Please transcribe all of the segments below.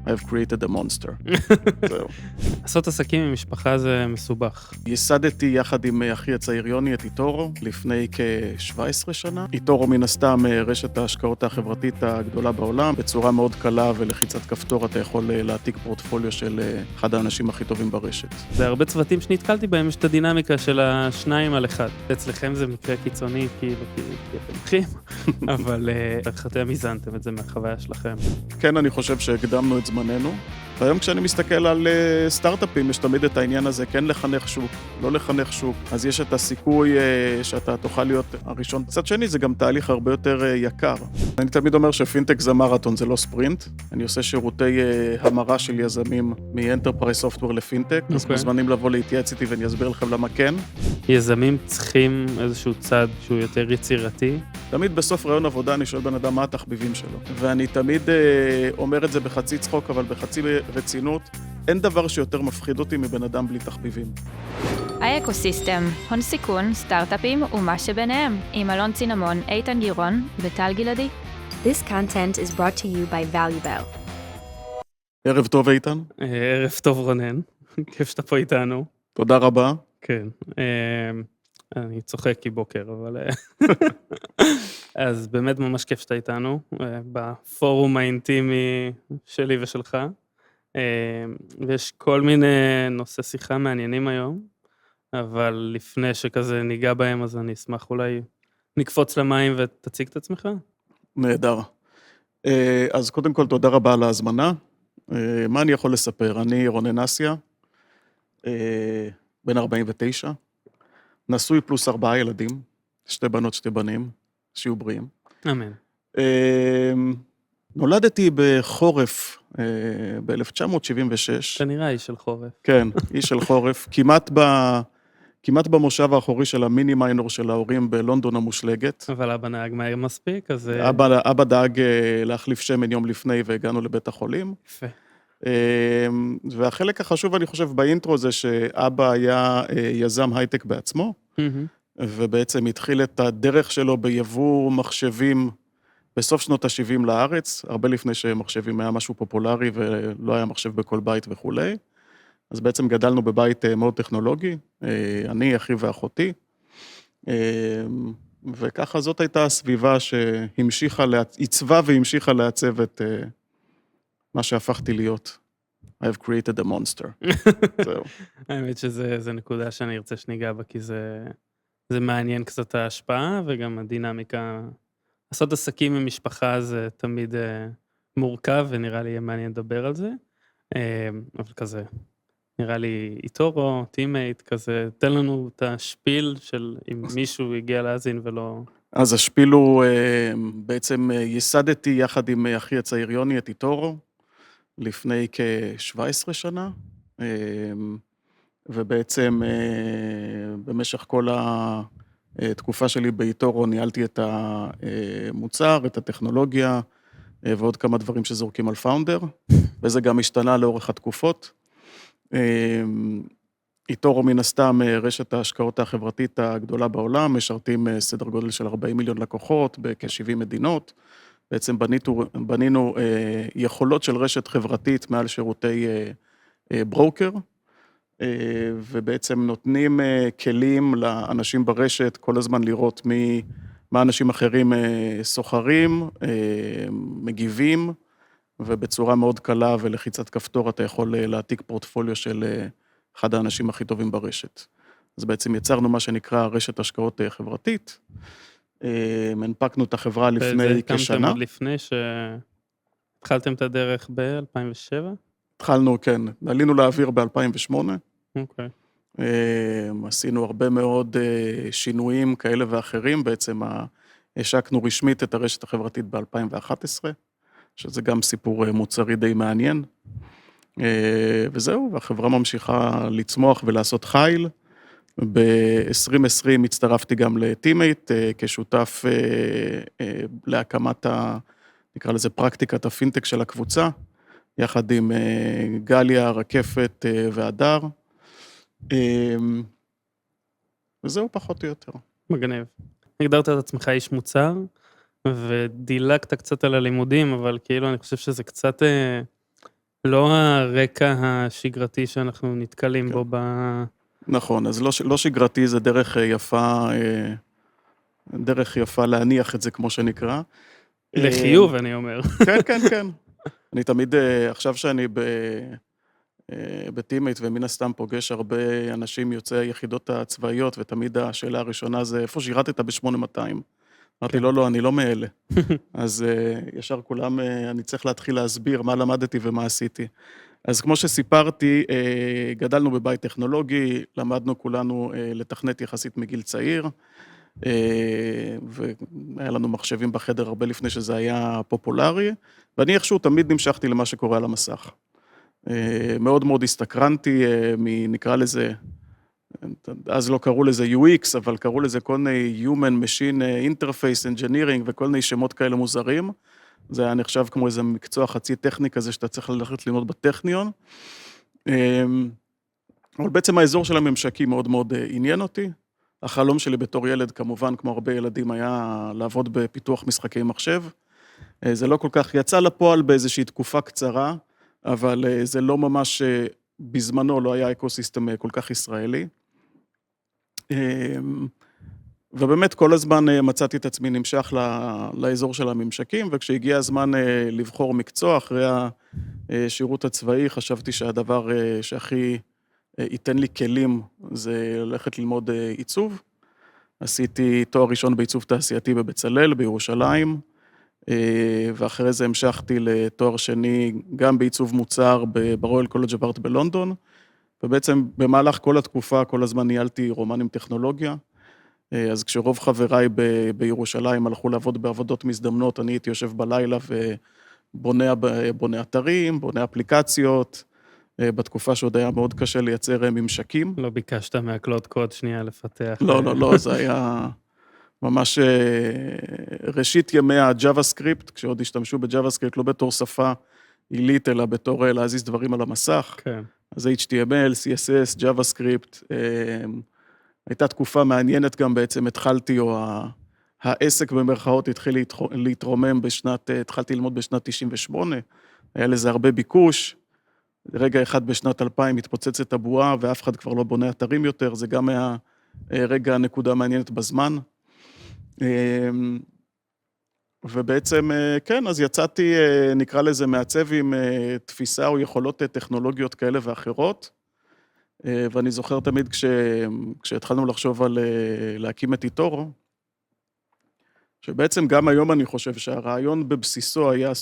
I've created a monster. זהו. לעשות עסקים עם משפחה זה מסובך. ייסדתי יחד עם אחי הצעיר יוני את איטורו לפני כ-17 שנה. איטורו מן הסתם רשת ההשקעות החברתית הגדולה בעולם. בצורה מאוד קלה ולחיצת כפתור אתה יכול להעתיק פורטפוליו של אחד האנשים הכי טובים ברשת. זה הרבה צוותים שנתקלתי בהם, יש את הדינמיקה של 2 על 1. אצלכם זה מקרה קיצוני, כי אתם הולכים, אבל איך אתם איזנתם את זה מהחוויה שלכם? כן, אני חושב שהקדמנו את זמננו. והיום כשאני מסתכל על סטארט-אפים, יש תמיד את העניין הזה, כן לחנך שוק, לא לחנך שוק. אז יש את הסיכוי שאתה תוכל להיות הראשון. מצד שני, זה גם תהליך הרבה יותר יקר. אני תמיד אומר שפינטק זה מרתון, זה לא ספרינט. אני עושה שירותי המרה של יזמים מ-Enterprise Software לפינטק, אז מוזמנים לבוא להתייעץ איתי ואני אסביר לכם למה כן. יזמים צריכים איזשהו צד שהוא יותר יצירתי. תמיד בסוף רעיון עבודה אני שואל בן אדם מה התחביבים שלו. ואני תמיד אומר את זה בחצי צחוק, אבל בחצי רצינות. אין דבר שיותר מפחיד אותי מבן אדם בלי תחביבים. האקוסיסטם, הון סיכון, סטארט-אפים ומה שביניהם. עם אלון צינמון, איתן גירון וטל גלעדי. This content is brought to you by ValueBell. ערב טוב איתן. ערב טוב רונן, כיף שאתה פה איתנו. תודה רבה. כן, אני צוחק כי בוקר, אבל... אז באמת ממש כיף שאתה איתנו, בפורום האינטימי שלי ושלך. ויש כל מיני נושא שיחה מעניינים היום, אבל לפני שכזה ניגע בהם, אז אני אשמח אולי נקפוץ למים ותציג את עצמך. נהדר. אז קודם כל תודה רבה על ההזמנה. מה אני יכול לספר? אני רונן אסיה, בן 49, נשוי פלוס 4 ילדים, 2 בנות 2 בנים, שיהיו בריאים. אמן. נולדתי בחורף ב-1976. אתה נראה איש של חורף. כן, איש של חורף, כמעט במושב האחורי של המיני מיינור של ההורים בלונדון המושלגת. אבל אבא נהג מהר מספיק, אז... אבא דאג להחליף שמן יום לפני והגענו לבית החולים. יפה. והחלק החשוב, אני חושב, באינטרו זה שאבא היה יזם הייטק בעצמו, ובעצם התחיל את הדרך שלו ביבוא מחשבים בסוף שנות ה-70 לארץ, הרבה לפני שמחשבים היה משהו פופולרי ולא היה מחשב בכל בית וכו'. אז בעצם גדלנו בבית מאוד טכנולוגי, אני, אחי ואחותי, וככה זאת הייתה הסביבה עיצבה והמשיכה לעצב את מה שהפכתי להיות. I've created a monster. זהו. האמת שזה נקודה שאני ארצה שניגע בה, כי זה מעניין קצת ההשפעה, וגם הדינמיקה. לעשות עסקים עם משפחה זה תמיד מורכב, ונראה לי יהיה מעניין לדבר על זה. אבל כזה, נראה לי איטורו, טימייט, כזה, תן לנו את השפיל של אם מישהו הגיע להאזין ולא... אז השפיל הוא, בעצם ייסדתי יחד עם אחי הצעיר יוני את איטורו, לפני כ-17 שנה, ובעצם במשך כל התקופה שלי באיטורו ניהלתי את המוצר, את הטכנולוגיה, ועוד כמה דברים שזורקים על פאונדר, וזה גם השתנה לאורך התקופות. איטורו מן הסתם רשת ההשקעות החברתית הגדולה בעולם, משרתים סדר גודל של 40 מיליון לקוחות בכ-70 מדינות, בעצם בנינו יכולות של רשת חברתית מעל שירותי ברוקר, ובעצם נותנים כלים לאנשים ברשת כל הזמן לראות מה אנשים אחרים סוחרים, מגיבים, ובצורה מאוד קלה ולחיצת כפתור אתה יכול להעתיק פורטפוליו של אחד האנשים הכי טובים ברשת. אז בעצם יצרנו מה שנקרא רשת השקעות חברתית, הנפקנו את החברה לפני כשנה. הקמתם עוד לפני שהתחלתם את הדרך ב-2007? התחלנו, כן. עלינו לאוויר ב-2008. אוקיי. עשינו הרבה מאוד שינויים כאלה ואחרים. בעצם השקנו רשמית את הרשת החברתית ב-2011, שזה גם סיפור מוצרי די מעניין. וזהו, והחברה ממשיכה לצמוח ולעשות חיל. ב-2020 הצטרפתי גם לטימייט, כשותף להקמת נקרא לזה פרקטיקת הפינטק של הקבוצה, יחד עם גליה, רקפת והדר. וזהו פחות או יותר. מגניב. הגדרת את עצמך איש מוצר, ודילגת קצת על הלימודים, אבל כאילו אני חושב שזה קצת לא הרקע השגרתי שאנחנו נתקלים כן. בו נכון, אז לא שגרתי זה דרך יפה להניח את זה, כמו שנקרא. לחיוב, אני אומר. כן, כן, כן. אני תמיד, עכשיו שאני בטימייט, ומן הסתם פוגש הרבה אנשים יוצאי היחידות הצבאיות, ותמיד השאלה הראשונה זה, איפה שירתת ב-8200? אמרתי, כן. לא, אני לא מאלה. אז ישר כולם, אני צריך להתחיל להסביר מה למדתי ומה עשיתי. אז כמו שסיפרתי, גדלנו בבית טכנולוגי, למדנו כולנו לתכנת יחסית מגיל צעיר, והיה לנו מחשבים בחדר הרבה לפני שזה היה פופולרי, ואני איכשהו תמיד נמשכתי למה שקורה על המסך. מאוד מאוד הסתקרנתי נקרא לזה, אז לא קראו לזה UX, אבל קראו לזה כל מיני Human Machine Interface Engineering וכל מיני שמות כאלה מוזרים. זה היה נחשב כמו איזה מקצוע חצי טכני כזה שאתה צריך ללכת ללמוד בטכניון. אבל בעצם האזור של הממשקים מאוד מאוד עניין אותי. החלום שלי בתור ילד, כמובן, כמו הרבה ילדים, היה לעבוד בפיתוח משחקי מחשב. זה לא כל כך יצא לפועל באיזושהי תקופה קצרה, אבל זה לא ממש, בזמנו לא היה אקוסיסטם כל כך ישראלי. ובאמת כל הזמן מצאתי את עצמי נמשך לאזור של הממשקים, וכשהגיע הזמן לבחור מקצוע אחרי השירות הצבאי, חשבתי שהדבר שהכי ייתן לי כלים זה ללכת ללמוד עיצוב. עשיתי תואר ראשון בעיצוב תעשייתי בבצלאל, בירושלים, ואחרי זה המשכתי לתואר שני גם בעיצוב מוצר ברויאל קולג' אוף ארט בלונדון, ובעצם במהלך כל התקופה, כל הזמן ניהלתי רומן עם טכנולוגיה, אז כשרוב חבריי בירושלים הלכו לעבוד בעבודות מזדמנות, אני הייתי יושב בלילה ובונה אתרים, בונה אפליקציות, בתקופה שעוד היה מאוד קשה לייצר ממשקים. לא ביקשת מהקלוד קוד שנייה לפתח. לא, זה היה ממש ראשית ימי הג'אווה-סקריפט, כשעוד השתמשו בג'אווה-סקריפט לא בתור שפה עילית, אלא בתור להזיז דברים על המסך. כן. אז HTML, CSS, JavaScript, הייתה תקופה מעניינת גם בעצם, התחלתי, או העסק במרכאות התחיל להתרומם התחלתי ללמוד בשנת 98, היה לזה הרבה ביקוש, רגע אחד בשנת 2000 התפוצץ את הבועה, ואף אחד כבר לא בונה אתרים יותר, זה גם היה רגע נקודה מעניינת בזמן. ובעצם, כן, אז יצאתי, נקרא לזה מעצב עם תפיסה או יכולות טכנולוגיות כאלה ואחרות, ואני זוכר תמיד כשהתחלנו לחשוב על להקים את איתורו, שבעצם גם היום אני חושב שהרעיון בבסיסו היה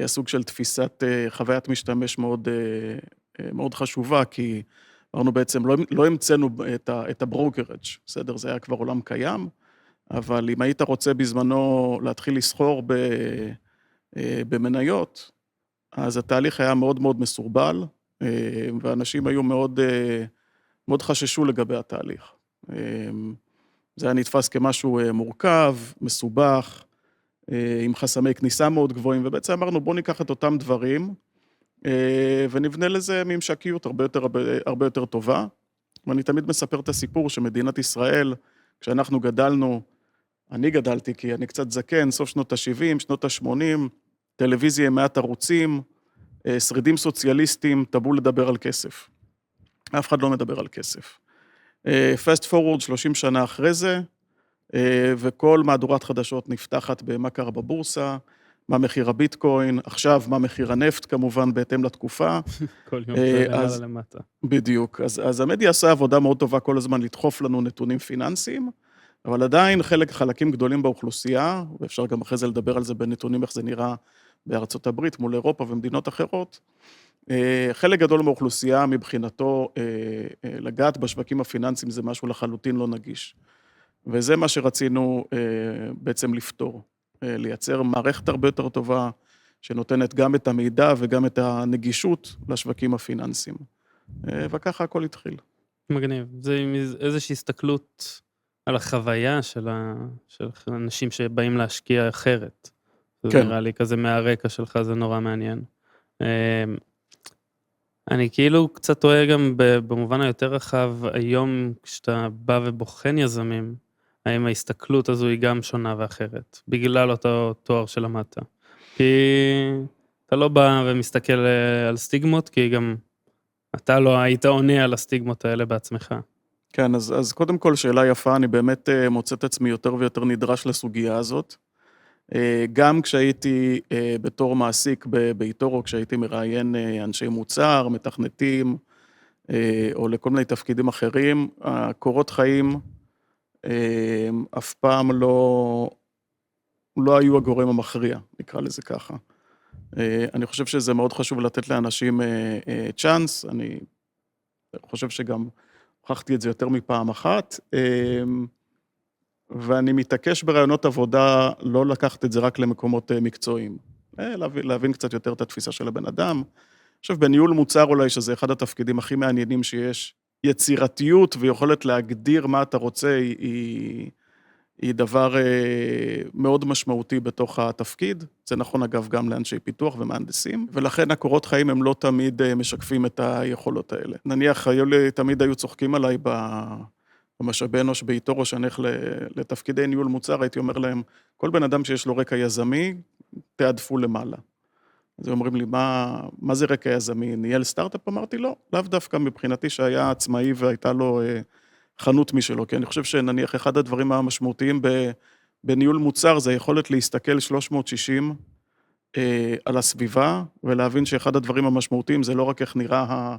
סוג של תפיסת חוויית משתמש מאוד, מאוד חשובה, כי אמרנו בעצם, לא המצאנו את הברוקרג', בסדר, זה היה כבר עולם קיים, אבל אם היית רוצה בזמנו להתחיל לסחור במניות, אז התהליך היה מאוד מאוד מסורבל, ואנשים היו מאוד, מאוד חששו לגבי התהליך. זה היה נתפס כמשהו מורכב, מסובך, עם חסמי כניסה מאוד גבוהים, ובעצם אמרנו, בוא ניקח את אותם דברים, ונבנה לזה ממשקיות הרבה יותר טובה. ואני תמיד מספר את הסיפור שמדינת ישראל, כשאנחנו גדלנו, אני גדלתי כי אני קצת זקן, סוף שנות ה-70, שנות ה-80, טלוויזיה עם מעט ערוצים, שרידים סוציאליסטים, טבו לדבר על כסף. אף אחד לא מדבר על כסף. Fast forward 30 שנה אחרי זה, וכל מהדורת חדשות נפתחת במה קרה בבורסה, מה מחיר הביטקוין, עכשיו מה מחיר הנפט כמובן בהתאם לתקופה. כל יום זה למעלה למטה. בדיוק, אז המדיה עשה עבודה מאוד טובה כל הזמן לדחוף לנו נתונים פיננסיים, אבל עדיין חלקים גדולים באוכלוסייה, ואפשר גם אחרי זה לדבר על זה בנתונים איך זה נראה בארצות הברית מול אירופה ומדינות אחרות, חלק גדול מהאוכלוסייה מבחינתו לגעת בשווקים הפיננסיים זה משהו לחלוטין לא נגיש. וזה מה שרצינו בעצם לפתור, לייצר מערכת הרבה יותר טובה, שנותנת גם את המידע וגם את הנגישות לשווקים הפיננסיים. וככה הכל התחיל. מגניב. זה איזושהי הסתכלות על החוויה של אנשים שבאים להשקיע אחרת. זה כן. נראה לי כזה מהרקע שלך, זה נורא מעניין. אני כאילו קצת טועה גם במובן היותר רחב, היום כשאתה בא ובוחן יזמים, האם ההסתכלות הזו היא גם שונה ואחרת, בגלל אותו תואר שלמדת. כי אתה לא בא ומסתכל על סטיגמות, כי גם אתה לא היית עונה על הסטיגמות האלה בעצמך. כן, אז קודם כל שאלה יפה, אני באמת מוצא את עצמי יותר ויותר נדרש לסוגיה הזאת. גם כשהייתי בתור מעסיק באיתורו, כשהייתי מראיין אנשי מוצר, מתכנתים, או לכל מיני תפקידים אחרים, הקורות חיים אף פעם לא היו הגורם המכריע, נקרא לזה ככה. אני חושב שזה מאוד חשוב לתת לאנשים צ'אנס, אני חושב שגם הוכחתי את זה יותר מפעם אחת, ואני מתעקש ברעיונות עבודה לא לקחת את זה רק למקומות מקצועיים, להבין קצת יותר את התפיסה של הבן אדם. עכשיו, בניהול מוצר אולי, שזה אחד התפקידים הכי מעניינים שיש, יצירתיות ויכולת להגדיר מה אתה רוצה, היא דבר מאוד משמעותי בתוך התפקיד. זה נכון אגב גם לאנשי פיתוח ומהנדסים, ולכן הקורות חיים הם לא תמיד משקפים את היכולות האלה. נניח, תמיד היו צוחקים עליי במשאבי אנוש באיתורו, שאני הולך לתפקידי ניהול מוצר, הייתי אומר להם, כל בן אדם שיש לו רקע יזמי, תעדפו למעלה. אז אומרים לי, מה זה רקע יזמי? ניהל סטארט-אפ? אמרתי, לא, לאו דווקא מבחינתי שהיה עצמאי והייתה לו חנות משלו, כי אני חושב שנניח אחד הדברים המשמעותיים בניהול מוצר, זה היכולת להסתכל 360 על הסביבה, ולהבין שאחד הדברים המשמעותיים זה לא רק איך נראה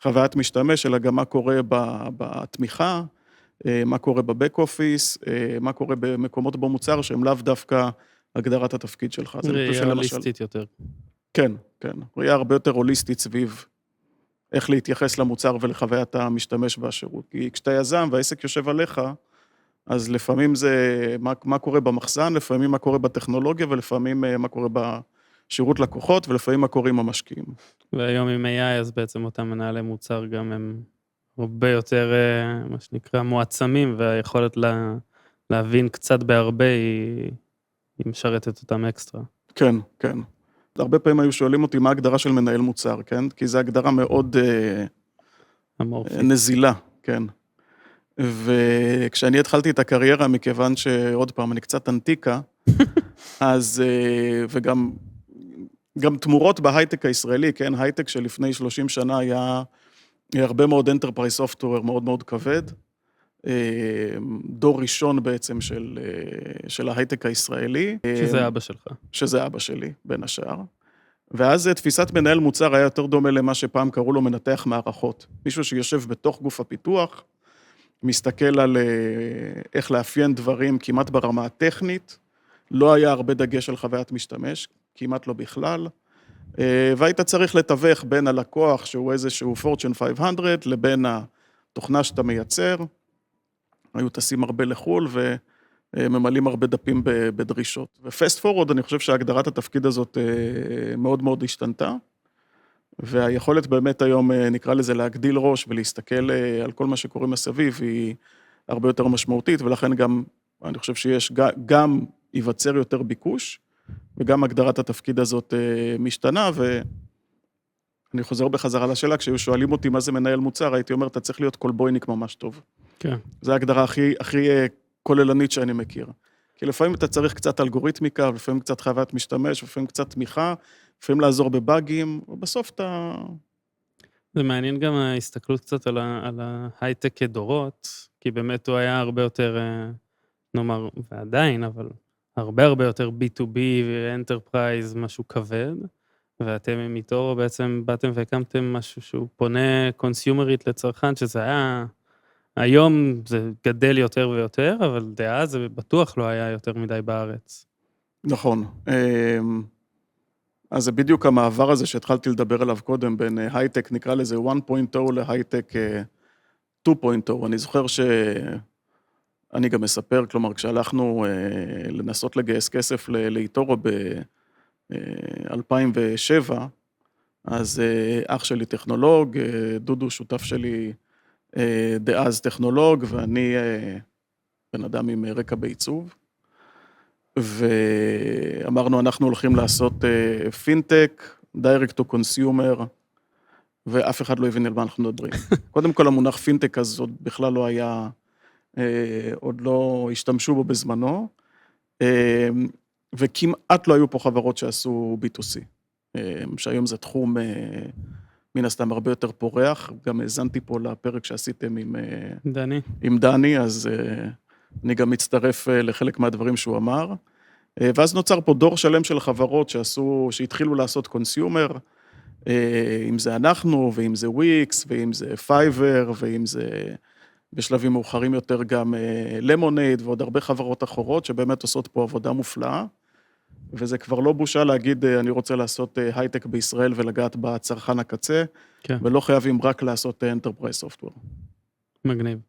חוויית משתמש, אלא גם מה קורה בתמיכה, מה קורה בבק אופיס, מה קורה במקומות במוצר, שהם לאו דווקא הגדרת התפקיד שלך. ראייה הוליסטית יותר. כן, כן. ראייה הרבה יותר הוליסטית סביב איך להתייחס למוצר ולחוויית המשתמש והשירות. כי כשאתה יזם והעסק יושב עליך, אז לפעמים זה מה קורה במחסן, לפעמים מה קורה בטכנולוגיה, ולפעמים מה קורה בשירות לקוחות, ולפעמים מה קורה עם המשקיעים. והיום עם AI, אז בעצם אותם מנהלי מוצר גם הם הרבה יותר, מה שנקרא, מועצמים, והיכולת להבין קצת בהרבה היא משרתת אותם אקסטרה. כן, כן. הרבה פעמים היו שואלים אותי מה ההגדרה של מנהל מוצר, כן? כי זו הגדרה מאוד נזילה, כן. וכשאני התחלתי את הקריירה, מכיוון שעוד פעם, אני קצת אנטיקה, אז, וגם תמורות בהייטק הישראלי, כן? הייטק שלפני 30 שנה היה הרבה מאוד enterprise software מאוד מאוד כבד, דור ראשון בעצם של ההייטק הישראלי. שזה אבא שלך. שזה אבא שלי, בין השאר. ואז תפיסת מנהל מוצר היה יותר דומה למה שפעם קראו לו מנתח מערכות. מישהו שיושב בתוך גוף הפיתוח, מסתכל על איך לאפיין דברים כמעט ברמה הטכנית, לא היה הרבה דגש על חוויית משתמש, כמעט לא בכלל, והיית צריך לתווך בין הלקוח, שהוא איזשהו Fortune 500, לבין התוכנה שאתה מייצר, היו טסים הרבה לחול, וממלאים הרבה דפים בדרישות. ופסט פורוד, אני חושב שהגדרת התפקיד הזאת מאוד מאוד השתנתה, והיכולת באמת היום, נקרא לזה, להגדיל ראש ולהסתכל על כל מה שקורה מסביב, היא הרבה יותר משמעותית, ולכן גם, אני חושב שיש גם ייווצר יותר ביקוש, וגם הגדרת התפקיד הזאת משתנה, ואני חוזר בחזרה לשאלה, כשהיו שואלים אותי מה זה מנהל מוצר, הייתי אומר, אתה צריך להיות קולבויניק ממש טוב. כן. זו ההגדרה הכי כוללנית שאני מכיר. כי לפעמים אתה צריך קצת אלגוריתמיקה, לפעמים קצת חוויית משתמש, לפעמים קצת תמיכה, לפעמים לעזור בבאגים, ובסוף אתה... זה מעניין גם ההסתכלות קצת על ההייטק כדורות, כי באמת הוא היה הרבה יותר, נאמר, ועדיין, אבל הרבה יותר B2B ו-Enterprise, משהו כבד, ואתם עם איתורו בעצם באתם והקמתם משהו שהוא פונה קונסיומרית לצרכן, שזה היה... היום זה גדל יותר ויותר, אבל דאז זה בטוח לא היה יותר מדי בארץ. נכון. אז זה בדיוק המעבר הזה שהתחלתי לדבר עליו קודם, בין הייטק, נקרא לזה 1.0 להייטק 2.0. אני זוכר שאני גם מספר, כלומר, כשהלכנו לנסות לגייס כסף לאיתורו ב-2007, אז אח שלי טכנולוג, דודו שותף שלי דאז טכנולוג, ואני בן אדם עם רקע בעיצוב, ואמרנו, אנחנו הולכים לעשות פינטק, direct to consumer, ואף אחד לא הבין על מה אנחנו מדברים. קודם כל, המונח פינטק אז עוד בכלל לא היה, עוד לא השתמשו בו בזמנו, וכמעט לא היו פה חברות שעשו B2C. שהיום זה תחום מן הסתם הרבה יותר פורח, גם האזנתי פה לפרק שעשיתם דני. עם דני, אז אני גם מצטרף לחלק מהדברים שהוא אמר, ואז נוצר פה דור שלם של חברות שהתחילו לעשות קונסיומר, אם זה אנחנו, ואם זה וויקס, ואם זה פייבר, ואם זה בשלבים מאוחרים יותר גם למונייד, ועוד הרבה חברות אחרות שבאמת עושות פה עבודה מופלאה, וזה כבר לא בושה להגיד, אני רוצה לעשות הייטק בישראל ולגעת בצרכן הקצה, כן. ולא חייבים רק לעשות Enterprise Software. מגניב.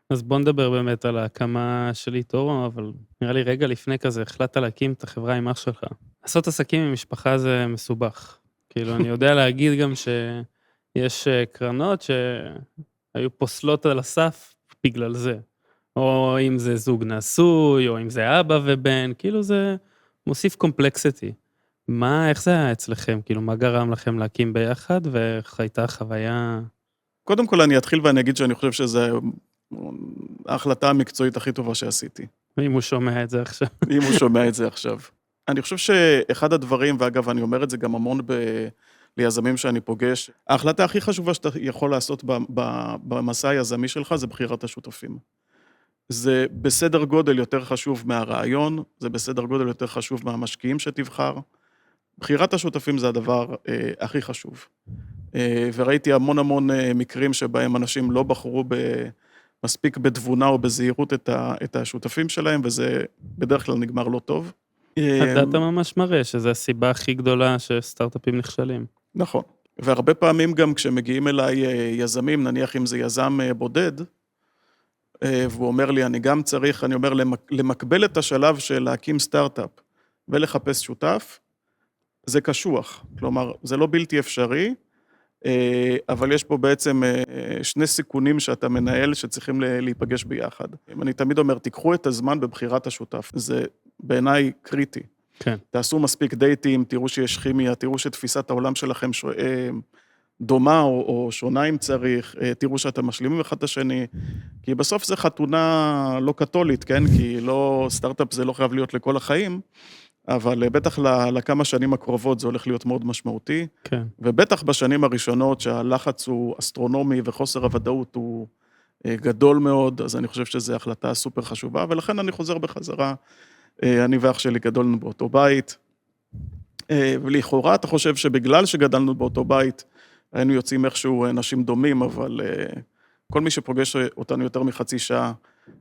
אז בוא נדבר באמת על ההקמה של איטורו, אבל נראה לי רגע לפני כזה, החלטת להקים את החברה עם אח שלך. לעשות עסקים עם משפחה זה מסובך. כאילו, אני יודע להגיד גם שיש קרנות שהיו פוסלות על הסף בגלל זה. או אם זה זוג נשוי, או אם זה אבא ובן, כאילו זה מוסיף קומפלקסיטי. איך זה היה אצלכם? כאילו, מה גרם לכם להקים ביחד, ואיך הייתה חוויה? קודם כל אני אתחיל ואני אגיד שאני חושב שזו ההחלטה המקצועית הכי טובה שעשיתי. אם הוא שומע את זה עכשיו. אם הוא שומע את זה עכשיו. אני חושב שאחד הדברים, ואגב אני אומר את זה גם המון ליזמים שאני פוגש, ההחלטה הכי חשובה שאתה יכול לעשות במסע היזמי שלך זה בחירת השותפים. זה בסדר גודל יותר חשוב מהרעיון, זה בסדר גודל יותר חשוב מהמשקיעים שתבחר. בחירת השותפים זה הדבר הכי חשוב. וראיתי המון מקרים שבהם אנשים לא בחרו מספיק בתבונה או בזהירות את השותפים שלהם, וזה בדרך כלל נגמר לא טוב. הדאטה ממש מראה שזו הסיבה הכי גדולה שסטארט-אפים נכשלים. נכון. והרבה פעמים גם כשמגיעים אליי יזמים, נניח אם זה יזם בודד, והוא אומר לי, אני גם צריך, אני אומר, למקבל את השלב של להקים סטארט-אפ ולחפש שותף, זה קשוח. כלומר, זה לא בלתי אפשרי, אבל יש פה בעצם שני סיכונים שאתה מנהל שצריכים להיפגש ביחד. אני תמיד אומר, תיקחו את הזמן בבחירת השותף. זה בעיניי קריטי. כן. תעשו מספיק דייטים, תראו שיש כימיה, תראו שתפיסת העולם שלכם דומה או שונה אם צריך, תראו שאתם משלימים אחד את השני, כי בסוף זה חתונה לא קתולית, כן? כי לא, סטארט-אפ זה לא חייב להיות לכל החיים, אבל בטח לכמה שנים הקרובות זה הולך להיות מאוד משמעותי, כן. ובטח בשנים הראשונות שהלחץ הוא אסטרונומי וחוסר הוודאות הוא גדול מאוד, אז אני חושב שזו החלטה סופר חשובה, ולכן אני חוזר בחזרה, אני ואח שלי גדלנו באותו בית, ולכאורה אתה חושב שבגלל שגדלנו באותו בית, היינו יוצאים איכשהו אנשים דומים, אבל כל מי שפוגש אותנו יותר מחצי שעה,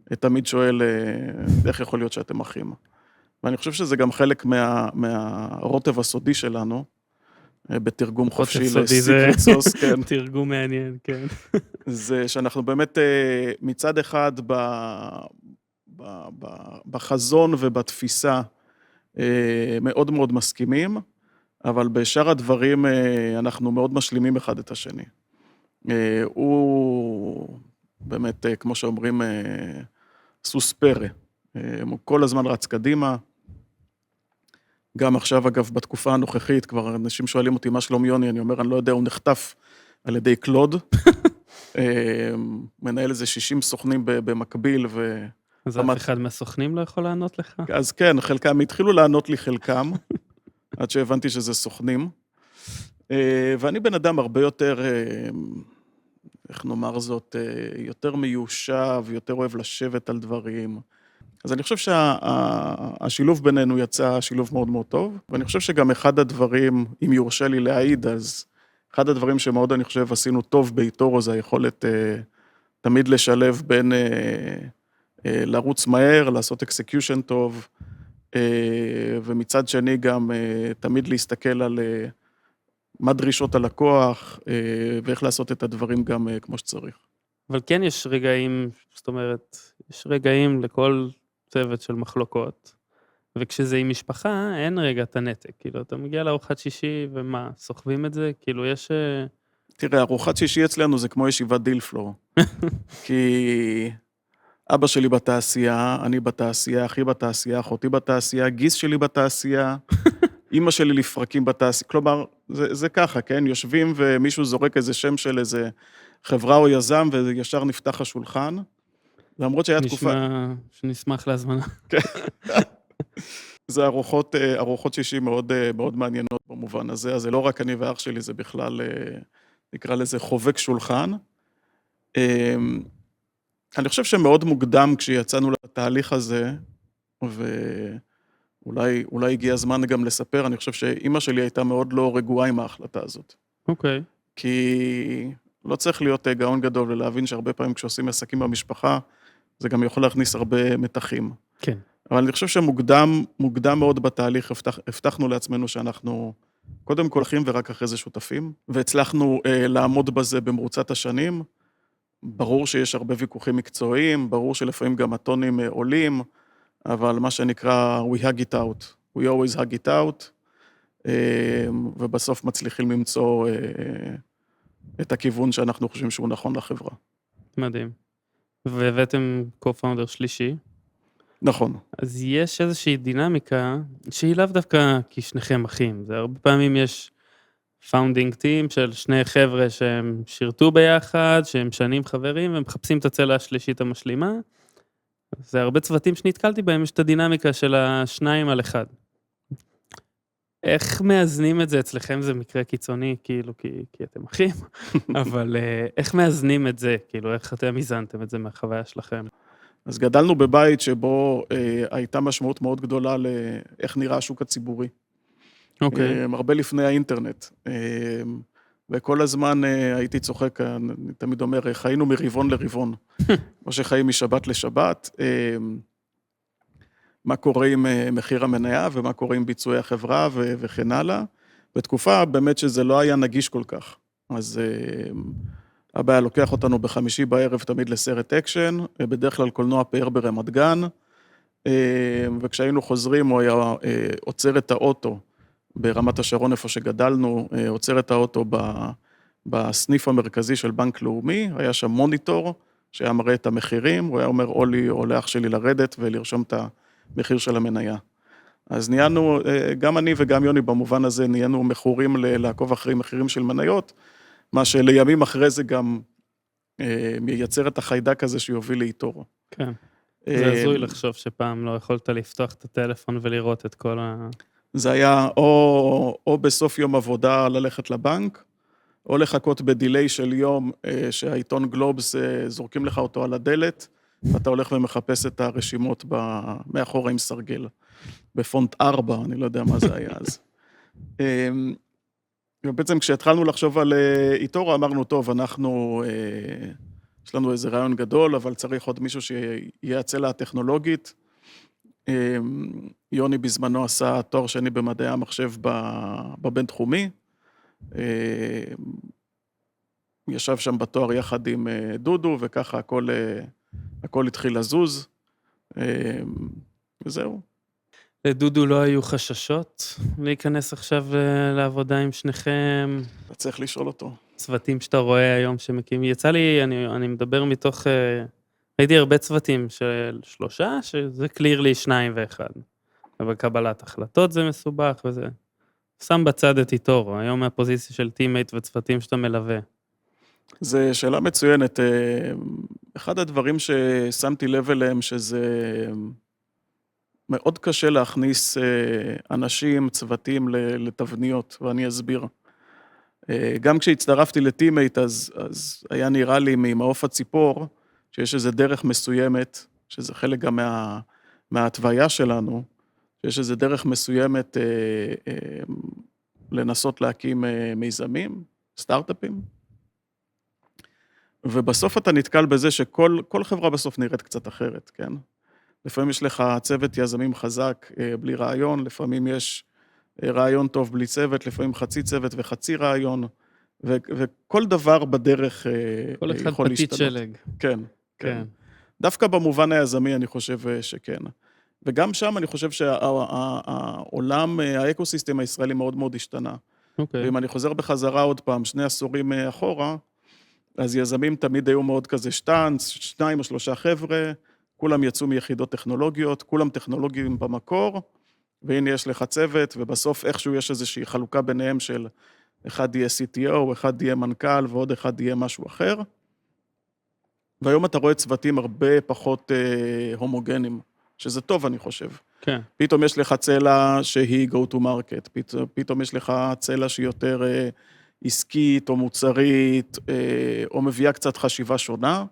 תמיד שואל איך יכול להיות שאתם אחים. ואני חושב שזה גם חלק מהרוטב הסודי שלנו, בתרגום חופשי לסיקרט סוס, כן. תרגום מעניין, כן. זה שאנחנו באמת מצד אחד בחזון ובתפיסה מאוד מאוד מסכימים, אבל בשאר הדברים אנחנו מאוד משלימים אחד את השני. הוא באמת, כמו שאומרים, סוס פרא. הוא כל הזמן רץ קדימה. גם עכשיו, אגב, בתקופה הנוכחית, כבר אנשים שואלים אותי מה שלום יוני, אני אומר, אני לא יודע, הוא נחטף על ידי קלוד. מנהל איזה 60 סוכנים במקביל, אז אף אחד מהסוכנים לא יכול לענות לך? אז כן, חלקם התחילו לענות לי חלקם, עד שהבנתי שזה סוכנים. ואני בן אדם הרבה יותר, איך נאמר זאת, יותר מיושב, יותר אוהב לשבת על דברים. אז אני חושב שהשילוב בינינו יצא שילוב מאוד מאוד טוב, ואני חושב שגם אחד הדברים, אם יורשה לי להעיד, אז אחד הדברים שמאוד אני חושב עשינו טוב באיטורו, זה היכולת תמיד לשלב בין לרוץ מהר, לעשות אקסקיושן טוב, ומצד שני גם תמיד להסתכל על מה דרישות הלקוח, ואיך לעשות את הדברים גם כמו שצריך. אבל כן יש רגעים, זאת אומרת, יש רגעים לכל צוות של מחלוקות, וכשזה עם משפחה, אין רגע את הנתק, כאילו, אתה מגיע לארוחת שישי, ומה, סוחבים את זה? כאילו, יש... תראה, ארוחת שישי אצלנו זה כמו ישיבת דילפלור, כי אבא שלי בתעשייה, אני בתעשייה, אחי בתעשייה, אחותי בתעשייה, גיס שלי בתעשייה, אמא שלי לפרקים בתעשייה, כלומר, זה ככה, כן? יושבים ומישהו זורק איזה שם של איזה חברה או יזם, וישר נפתח השולחן, למרות שהיה תקופה... נשמע שנשמח להזמנה. זה ארוחות שישי מאוד, מאוד מעניינות במובן הזה, אז זה לא רק אני ואח שלי, זה בכלל, נקרא לזה חובק שולחן. אני חושב שמאוד מוקדם כשיצאנו לתהליך הזה, ואולי הגיע הזמן גם לספר, אני חושב שאמא שלי הייתה מאוד לא רגועה עם ההחלטה הזאת. אוקיי. כי לא צריך להיות גאון גדול ולהבין שהרבה פעמים כשעושים עסקים במשפחה, זה גם יכול להכניס הרבה מתחים. כן. אבל אני חושב שמוקדם מאוד בתהליך הבטחנו לעצמנו שאנחנו קודם כל אחים ורק אחרי זה שותפים, והצלחנו לעמוד בזה במרוצת השנים. ברור שיש הרבה ויכוחים מקצועיים, ברור שלפעמים גם הטונים עולים, אבל מה שנקרא we hug it out, we always hug it out, ובסוף מצליחים למצוא את הכיוון שאנחנו חושבים שהוא נכון לחברה. מדהים. והבאתם co-founder שלישי. נכון. אז יש איזושהי דינמיקה שהיא לאו דווקא כי שניכם אחים. זה הרבה פעמים יש founding team של שני חבר'ה שהם שירתו ביחד, שהם שנים חברים, והם מחפשים את הצלע השלישית המשלימה. זה הרבה צוותים שנתקלתי בהם, יש את הדינמיקה של השניים על אחד. איך מאזנים את זה? אצלכם זה מקרה קיצוני, כאילו, כי אתם אחים, אבל איך מאזנים את זה? כאילו, איך אתם הזנתם את זה מהחוויה שלכם? אז גדלנו בבית שבו הייתה משמעות מאוד גדולה לאיך נראה השוק הציבורי. אוקיי. הרבה לפני האינטרנט. וכל הזמן הייתי צוחק, אני תמיד אומר, חיינו מרבעון לרבעון, או שחיים משבת לשבת, מה קורה עם מחיר המניה, ומה קורה עם ביצועי החברה, וכן הלאה. בתקופה באמת שזה לא היה נגיש כל כך. אז אבא היה לוקח אותנו בחמישי בערב תמיד לסרט אקשן, בדרך כלל קולנוע פאר ברמת גן, וכשהיינו חוזרים הוא היה עוצר את האוטו, ברמת השרון איפה שגדלנו, עוצר את האוטו בסניף המרכזי של בנק לאומי, היה שם מוניטור שהיה מראה את המחירים, הוא היה אומר אולי או לאח שלי לרדת ולרשום את המחיר של המניה. אז נהיינו, גם אני וגם יוני במובן הזה, נהיינו מכורים לעקוב אחרי מחירים של מניות, מה שלימים אחרי זה גם מייצר את החיידק הזה שיוביל לאיתור. כן. זה הזוי לחשוב שפעם לא יכולת לפתוח את הטלפון ולראות את כל זה היה או בסוף יום עבודה ללכת לבנק, או לחכות בדיליי של יום שהעיתון גלובס זורקים לך אותו על הדלת, ואתה הולך ומחפש את הרשימות מאחורה עם סרגל, בפונט 4, אני לא יודע מה זה היה אז. ובעצם כשהתחלנו לחשוב על איתור, אמרנו, טוב, יש לנו איזה רעיון גדול, אבל צריך עוד מישהו שיהיה הצלע הטכנולוגית. יוני בזמנו עשה תואר שני במדעי המחשב בבינתחומי, ישב שם בתואר יחד עם דודו, וככה הכל התחיל לזוז, וזהו. לדודו לא היו חששות להיכנס עכשיו לעבודה עם שניכם? אתה צריך לשאול אותו. צוותים שאתה רואה היום שמקים, יצא לי, אני מדבר מתוך, ראיתי הרבה צוותים של 3, שזה קליר לי 2 ו1. ובקבלת החלטות זה מסובך וזה. שם בצד את איתור, היום מהפוזיציה של טימייט וצוותים שאתה מלווה. זה שאלה מצוינת. אחד הדברים ששמתי לב אליהם, שזה מאוד קשה להכניס אנשים, צוותים לתבניות, ואני אסביר. גם כשהצטרפתי לטימייט, אז היה נראה לי ממעוף הציפור, שיש איזו דרך מסוימת, שזה חלק גם מההתוויה שלנו, שיש איזו דרך מסוימת לנסות להקים מיזמים, סטארט-אפים, ובסוף אתה נתקל בזה שכל חברה בסוף נראית קצת אחרת, כן? לפעמים יש לך צוות יזמים חזק בלי רעיון, לפעמים יש רעיון טוב בלי צוות, לפעמים חצי צוות וחצי רעיון, וכל דבר בדרך כל אחד יכול פתית להשתנות. שלג. כן, כן. דווקא במובן היזמי אני חושב שכן. וגם שם אני חושב שהעולם, האקוסיסטם הישראלי מאוד מאוד השתנה. אוקיי. ואם אני חוזר בחזרה עוד פעם, 2 עשורים אחורה, אז יזמים תמיד היו מאוד כזה שטנץ, 2 או 3 חבר'ה, כולם יצאו מיחידות טכנולוגיות, כולם טכנולוגיים במקור, והנה יש לך צוות, ובסוף איכשהו יש איזושהי חלוקה ביניהם של אחד יהיה CTO, אחד יהיה מנכ"ל, ועוד אחד יהיה משהו אחר. והיום אתה רואה צוותים הרבה פחות הומוגנים, שזה טוב אני חושב. כן. פתאום יש לך צלע שהיא go to market, פתאום יש לך צלע שהיא יותר עסקית או מוצרית, או מביאה קצת חשיבה שונה,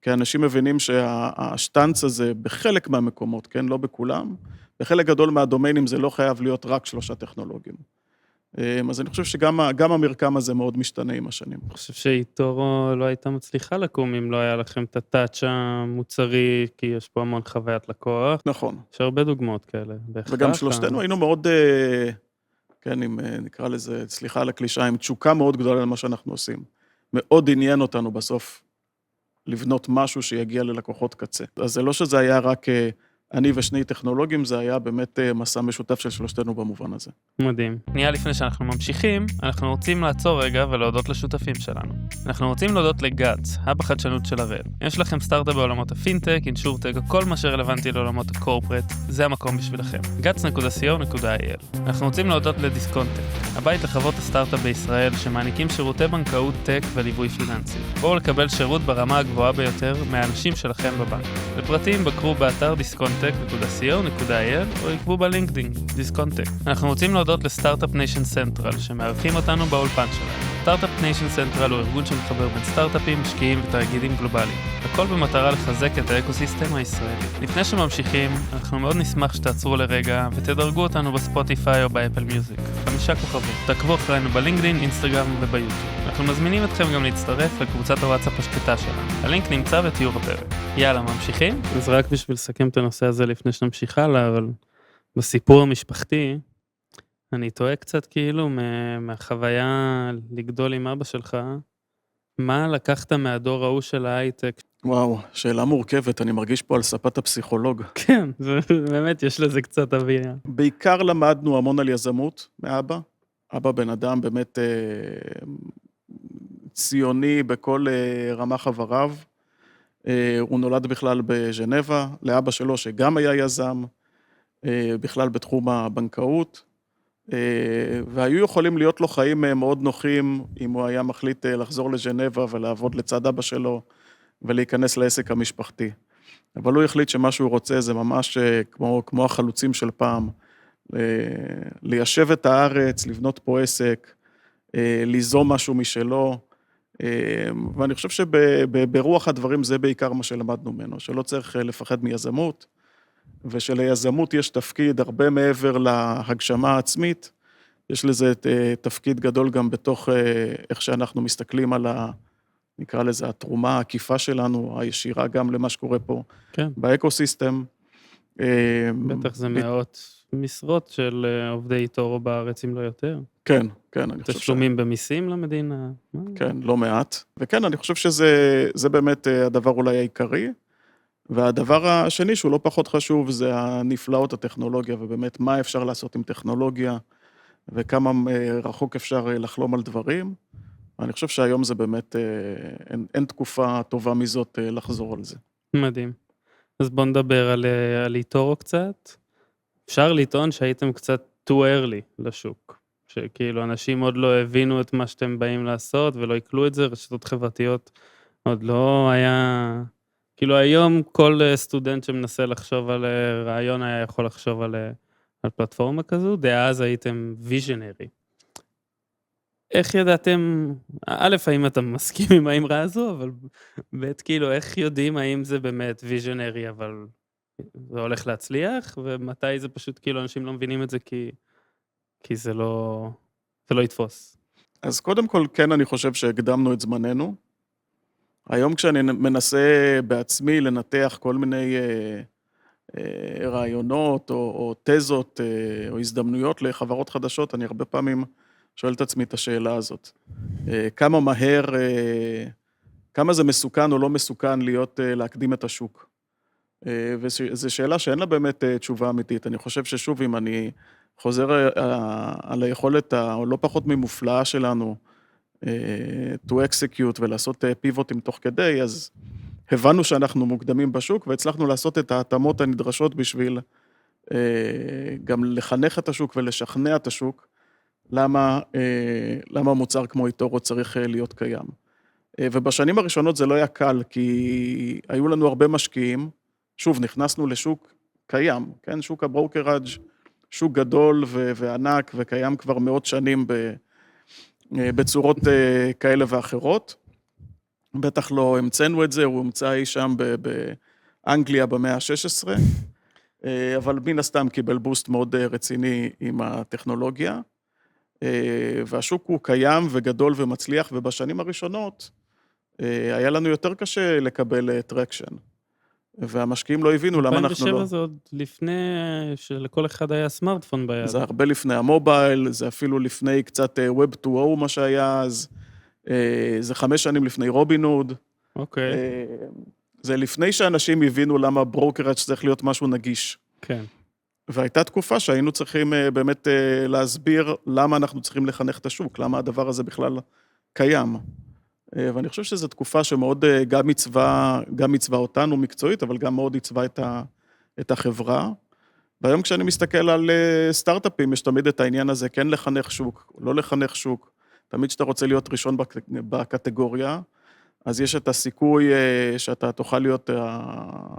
כי אנשים מבינים שהשטנץ הזה בחלק מהמקומות, כן, לא בכולם, בחלק גדול מהדומיינים זה לא חייב להיות רק 3 טכנולוגים. אז אני חושב שגם המרקם הזה מאוד משתנה עם השנים. אני חושב שאיתורו לא הייתה מצליחה לקום אם לא היה לכם את הטאץ' המוצרי, כי יש פה המון חוויית לקוח. נכון. יש הרבה דוגמאות כאלה. וגם שלושתנו היינו מאוד, כן, אם נקרא לזה, סליחה על הקלישה, עם תשוקה מאוד גדולה על מה שאנחנו עושים. מאוד עניין אותנו בסוף לבנות משהו שיגיע ללקוחות קצה. אז זה לא שזה היה רק אני ושני טכנולוגים, זה היה באמת מסע משותף של שלושתנו במובן הזה. מדהים. נהיה לפני שאנחנו ממשיכים, אנחנו רוצים לעצור רגע ולהודות לשותפים שלנו. אנחנו רוצים להודות לגאץ, האב החדשנות של הראל. יש לכם סטארט-אפ בעולמות הפינטק, אינשורטק, או כל מה שרלוונטי לעולמות הקורפרט, זה המקום בשבילכם. gats.co.il. אנחנו רוצים להודות לדיסקונטק, הבית לחברות הסטארט-אפ בישראל שמעניקים שירותי בנקאות, טק וליווי פיננסי. בואו לקבל שירות ברמה הגבוהה ביותר מהאנשים שלכם בבנק. לפרטים בקרו באתר discontech.co.il או יקבו בלינקדין, דיסקונטק. אנחנו רוצים להודות לסטארט-אפ ניישן סנטרל שמארחים אותנו באולפן שלהם. סטארט-אפ ניישן סנטרל הוא ארגון שמחבר בין סטארט-אפים, משקיעים ותאגידים גלובליים. הכל במטרה לחזק את האקוסיסטם הישראלי. לפני שממשיכים, אנחנו מאוד נשמח שתעצרו לרגע ותדרגו אותנו בספוטיפיי או באפל מיוזיק. 5 כוכבים. תעקבו אחרינו בלינקדין, אינסטגרם וביוטיוב. אנחנו מזמינים אתכם גם להצטרף לקבוצת הוואטסאפ השקטה שלנו. הלינק נמצא בתיאור הפרק. יאללה, ממשיכים? אז רק בשביל לסכם את הנושא הזה לפני שנמשיך הלאה, אבל בסיפור המשפחתי, אני טועה קצת כאילו מהחוויה לגדול עם אבא שלך, מה לקחת מהדור ההוא של ההייטק? וואו, שאלה מורכבת, אני מרגיש פה על ספת הפסיכולוג. כן, באמת יש לזה קצת אווירה. בעיקר למדנו המון על יזמות מאבא. אבא בן אדם באמת ציוני בכל רמה חבריו. הוא נולד בכלל בז'נבה, לאבא שלו שגם היה יזם, בכלל בתחום הבנקאות, והיו יכולים להיות לו חיים מאוד נוחים אם הוא היה מחליט לחזור לז'נבה ולעבוד לצד אבא שלו ולהיכנס לעסק המשפחתי. אבל הוא החליט שמה שהוא רוצה זה ממש כמו החלוצים של פעם, ליישב את הארץ, לבנות פה עסק, ליזום משהו משלו, ואני חושב שברוח הדברים זה בעיקר מה שלמדנו ממנו, שלא צריך לפחד מיזמות, ושליזמות יש תפקיד הרבה מעבר להגשמה העצמית, יש לזה תפקיד גדול גם בתוך איך שאנחנו מסתכלים על נקרא לזה התרומה העקיפה שלנו, הישירה גם למה שקורה פה כן. באקוסיסטם. בטח זה מאות משרות של עובדי איתורו בארץ, אם לא יותר. כן, כן, אני חושב תשלומים במיסים למדינה. כן, לא מעט. וכן, אני חושב שזה באמת הדבר אולי העיקרי. והדבר השני שהוא לא פחות חשוב זה הנפלאות הטכנולוגיה, ובאמת מה אפשר לעשות עם טכנולוגיה, וכמה רחוק אפשר לחלום על דברים. אני חושב שהיום זה באמת, אין תקופה טובה מזאת לחזור על זה. מדהים. אז בוא נדבר על איתורו קצת. אפשר לטעון שהייתם קצת too early לשוק. שכאילו אנשים עוד לא הבינו את מה שאתם באים לעשות, ולא יקלו את זה, רשתות חברתיות עוד לא היה... כאילו היום כל סטודנט שמנסה לחשוב על רעיון היה יכול לחשוב על פלטפורמה כזו, דאז הייתם ויז'נרי. איך ידעתם, א', האם אתה מסכים עם האמרה הזו, אבל ב', כאילו, איך יודעים האם זה באמת ויז'נרי, אבל זה הולך להצליח, ומתי זה פשוט כאילו אנשים לא מבינים את זה, כי זה לא יתפוס. אז קודם כל, כן, אני חושב שהקדמנו את זמננו. היום כשאני מנסה בעצמי לנתח כל מיני רעיונות או תזות או הזדמנויות לחברות חדשות, אני הרבה פעמים שואל את עצמי את השאלה הזאת. כמה מהר, כמה זה מסוכן או לא מסוכן להקדים את השוק. וזו שאלה שאין לה באמת תשובה אמיתית. אני חושב ששוב, אם אני חוזר על היכולת הלא פחות ממופלאה שלנו, to execute ולעשות פיבוטים תוך כדי, אז הבנו שאנחנו מוקדמים בשוק, והצלחנו לעשות את ההתאמות הנדרשות בשביל גם לחנך את השוק ולשכנע את השוק, למה מוצר כמו איתורו צריך להיות קיים. ובשנים הראשונות זה לא היה קל, כי היו לנו הרבה משקיעים, שוב, נכנסנו לשוק קיים, כן? שוק הברוקראג' שוק גדול וענק, וקיים כבר מאות שנים בצורות כאלה ואחרות. בטח לא המצאנו את זה, הוא הומצא אי שם באנגליה במאה ה-16, אבל מן הסתם קיבל בוסט מאוד רציני עם הטכנולוגיה, והשוק הוא קיים וגדול ומצליח, ובשנים הראשונות היה לנו יותר קשה לקבל טרקשן, והמשקיעים לא הבינו למה אנחנו לא... 2007 זה עוד לפני שלכל אחד היה סמארטפון ביד. זה הרבה לפני המובייל, זה אפילו לפני קצת Web 2.0 מה שהיה אז, זה 5 שנים לפני רובינהוד. אוקיי. זה לפני שאנשים הבינו למה ברוקראג' צריך להיות משהו נגיש. כן. והייתה תקופה שהיינו צריכים באמת להסביר למה אנחנו צריכים לחנך את השוק, למה הדבר הזה בכלל קיים. ואני חושב שזו תקופה שמאוד גם מצווה אותנו מקצועית, אבל גם מאוד עיצבה את החברה. והיום כשאני מסתכל על סטארט-אפים, יש תמיד את העניין הזה, כן לחנך שוק, לא לחנך שוק. תמיד שאתה רוצה להיות ראשון בקטגוריה, אז יש את הסיכוי שאתה תוכל להיות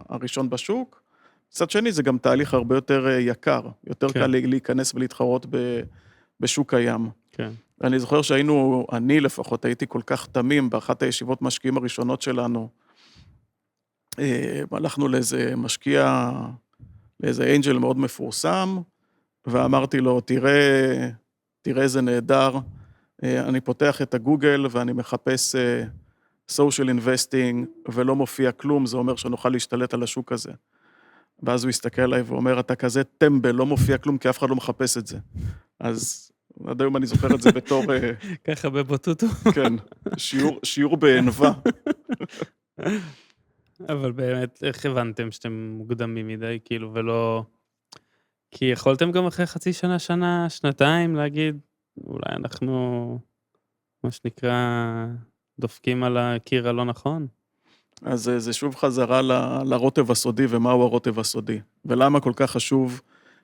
הראשון בשוק. מצד שני, זה גם תהליך הרבה יותר יקר, יותר קל להיכנס ולהתחרות בשוק הים. כן. אני זוכר אני לפחות הייתי כל כך תמים, באחת הישיבות משקיעים הראשונות שלנו, הלכנו לאיזה משקיע, לאיזה אנג'ל מאוד מפורסם, ואמרתי לו, תראה איזה נהדר, אני פותח את הגוגל ואני מחפש social investing, ולא מופיע כלום, זה אומר שנוכל להשתלט על השוק הזה. ואז הוא הסתכל עליי ואומר, אתה כזה טמבל, לא מופיע כלום, כי אף אחד לא מחפש את זה. אז עד היום אני זוכר את זה בתור... ככה בבוטוטו. כן, שיעור בענווה. אבל באמת, איך הבנתם שאתם מוקדמים מדי, כאילו, ולא... כי יכולתם גם אחרי חצי שנה, שנתיים, להגיד, אולי אנחנו, מה שנקרא, דופקים על הקיר הלא נכון? אז זה שוב חזרה לרוטב הסודי, ומהו הרוטב הסודי. ולמה כל כך חשוב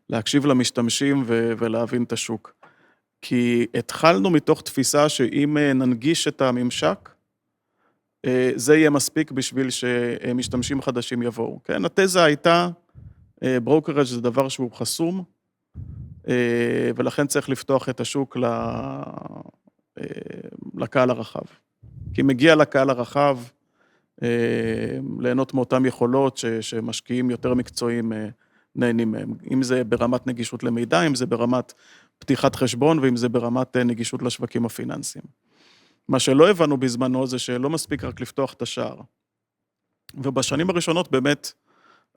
להקשיב למשתמשים ולהבין את השוק. כי התחלנו מתוך תפיסה שאם ננגיש את הממשק, זה יהיה מספיק בשביל שמשתמשים חדשים יבואו. כן, התזה הייתה, ברוקראג' זה דבר שהוא חסום, ולכן צריך לפתוח את השוק לקהל הרחב. כי מגיע לקהל הרחב, ליהנות מאותם יכולות שמשקיעים יותר מקצועיים נהנים מהם. אם זה ברמת נגישות למידע, אם זה ברמת פתיחת חשבון, ואם זה ברמת נגישות לשווקים הפיננסיים. מה שלא הבנו בזמנו זה שלא מספיק רק לפתוח את השער. ובשנים הראשונות באמת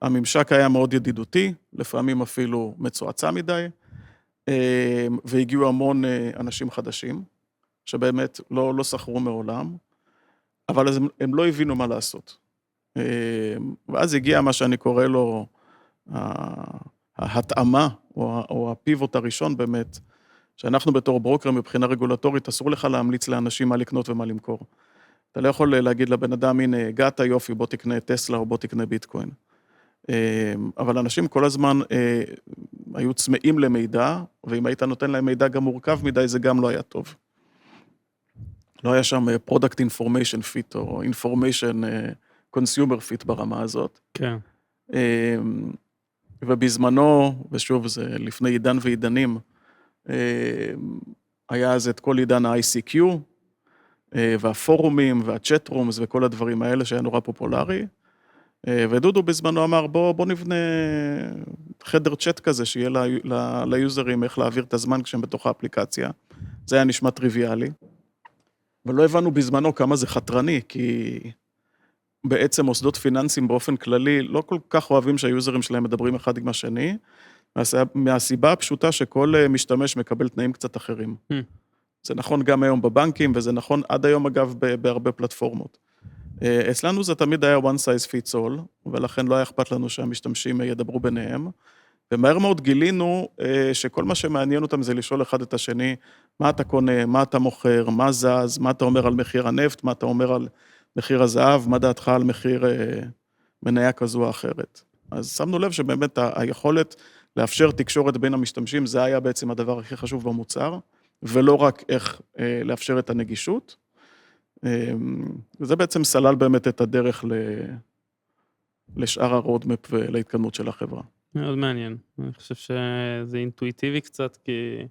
הממשק היה מאוד ידידותי, לפעמים אפילו מצועצע מדי, והגיעו המון אנשים חדשים, שבאמת לא שכרו מעולם, אבל אז הם לא הבינו מה לעשות. ואז הגיע מה שאני קורא לו ההתאמה, או הפיבוט הראשון באמת, שאנחנו בתור ברוקר מבחינה רגולטורית, אסור לך להמליץ לאנשים מה לקנות ומה למכור. אתה לא יכול להגיד לבן אדם, הנה, הגעת יופי, בוא תקנה טסלה או בוא תקנה ביטקוין. אבל אנשים כל הזמן היו צמאים למידע, ואם היית נותן להם מידע גם מורכב מדי, זה גם לא היה טוב. לא היה שם product information fit, או information consumer fit ברמה הזאת. כן. ובזמנו, ושוב, זה לפני עידן ועידנים, היה אז את כל עידן ה-ICQ, והפורומים, והצ'אט רומס, וכל הדברים האלה שהיה נורא פופולרי, ודודו בזמנו אמר, בוא נבנה חדר צ'אט כזה, שיהיה ליוזרים איך להעביר את הזמן כשהם בתוך האפליקציה. זה היה נשמע טריוויאלי. ולא הבנו בזמנו כמה זה חתרני, כי בעצם מוסדות פיננסיים באופן כללי לא כל כך אוהבים שהיוזרים שלהם מדברים אחד עם השני, מהסיבה הפשוטה שכל משתמש מקבל תנאים קצת אחרים. זה נכון גם היום בבנקים, וזה נכון עד היום אגב בהרבה פלטפורמות. אצלנו זה תמיד היה one size fits all, ולכן לא היה אכפת לנו שהמשתמשים ידברו ביניהם, ומהר מאוד גילינו שכל מה שמעניין אותם זה לשאול אחד את השני, מה אתה קונה, מה אתה מוכר, מה זז, מה אתה אומר על מחיר הנפט, מה אתה אומר על מחיר הזהב, מה דעתך על מחיר מניה כזו או אחרת. אז שמנו לב שבאמת היכולת לאפשר תקשורת בין המשתמשים, זה היה בעצם הדבר הכי חשוב במוצר, ולא רק איך לאפשר את הנגישות. וזה בעצם סלל באמת את הדרך לשאר הרודמפ ולהתקדמות של החברה. מאוד מעניין. אני חושב שזה אינטואיטיבי קצת, כי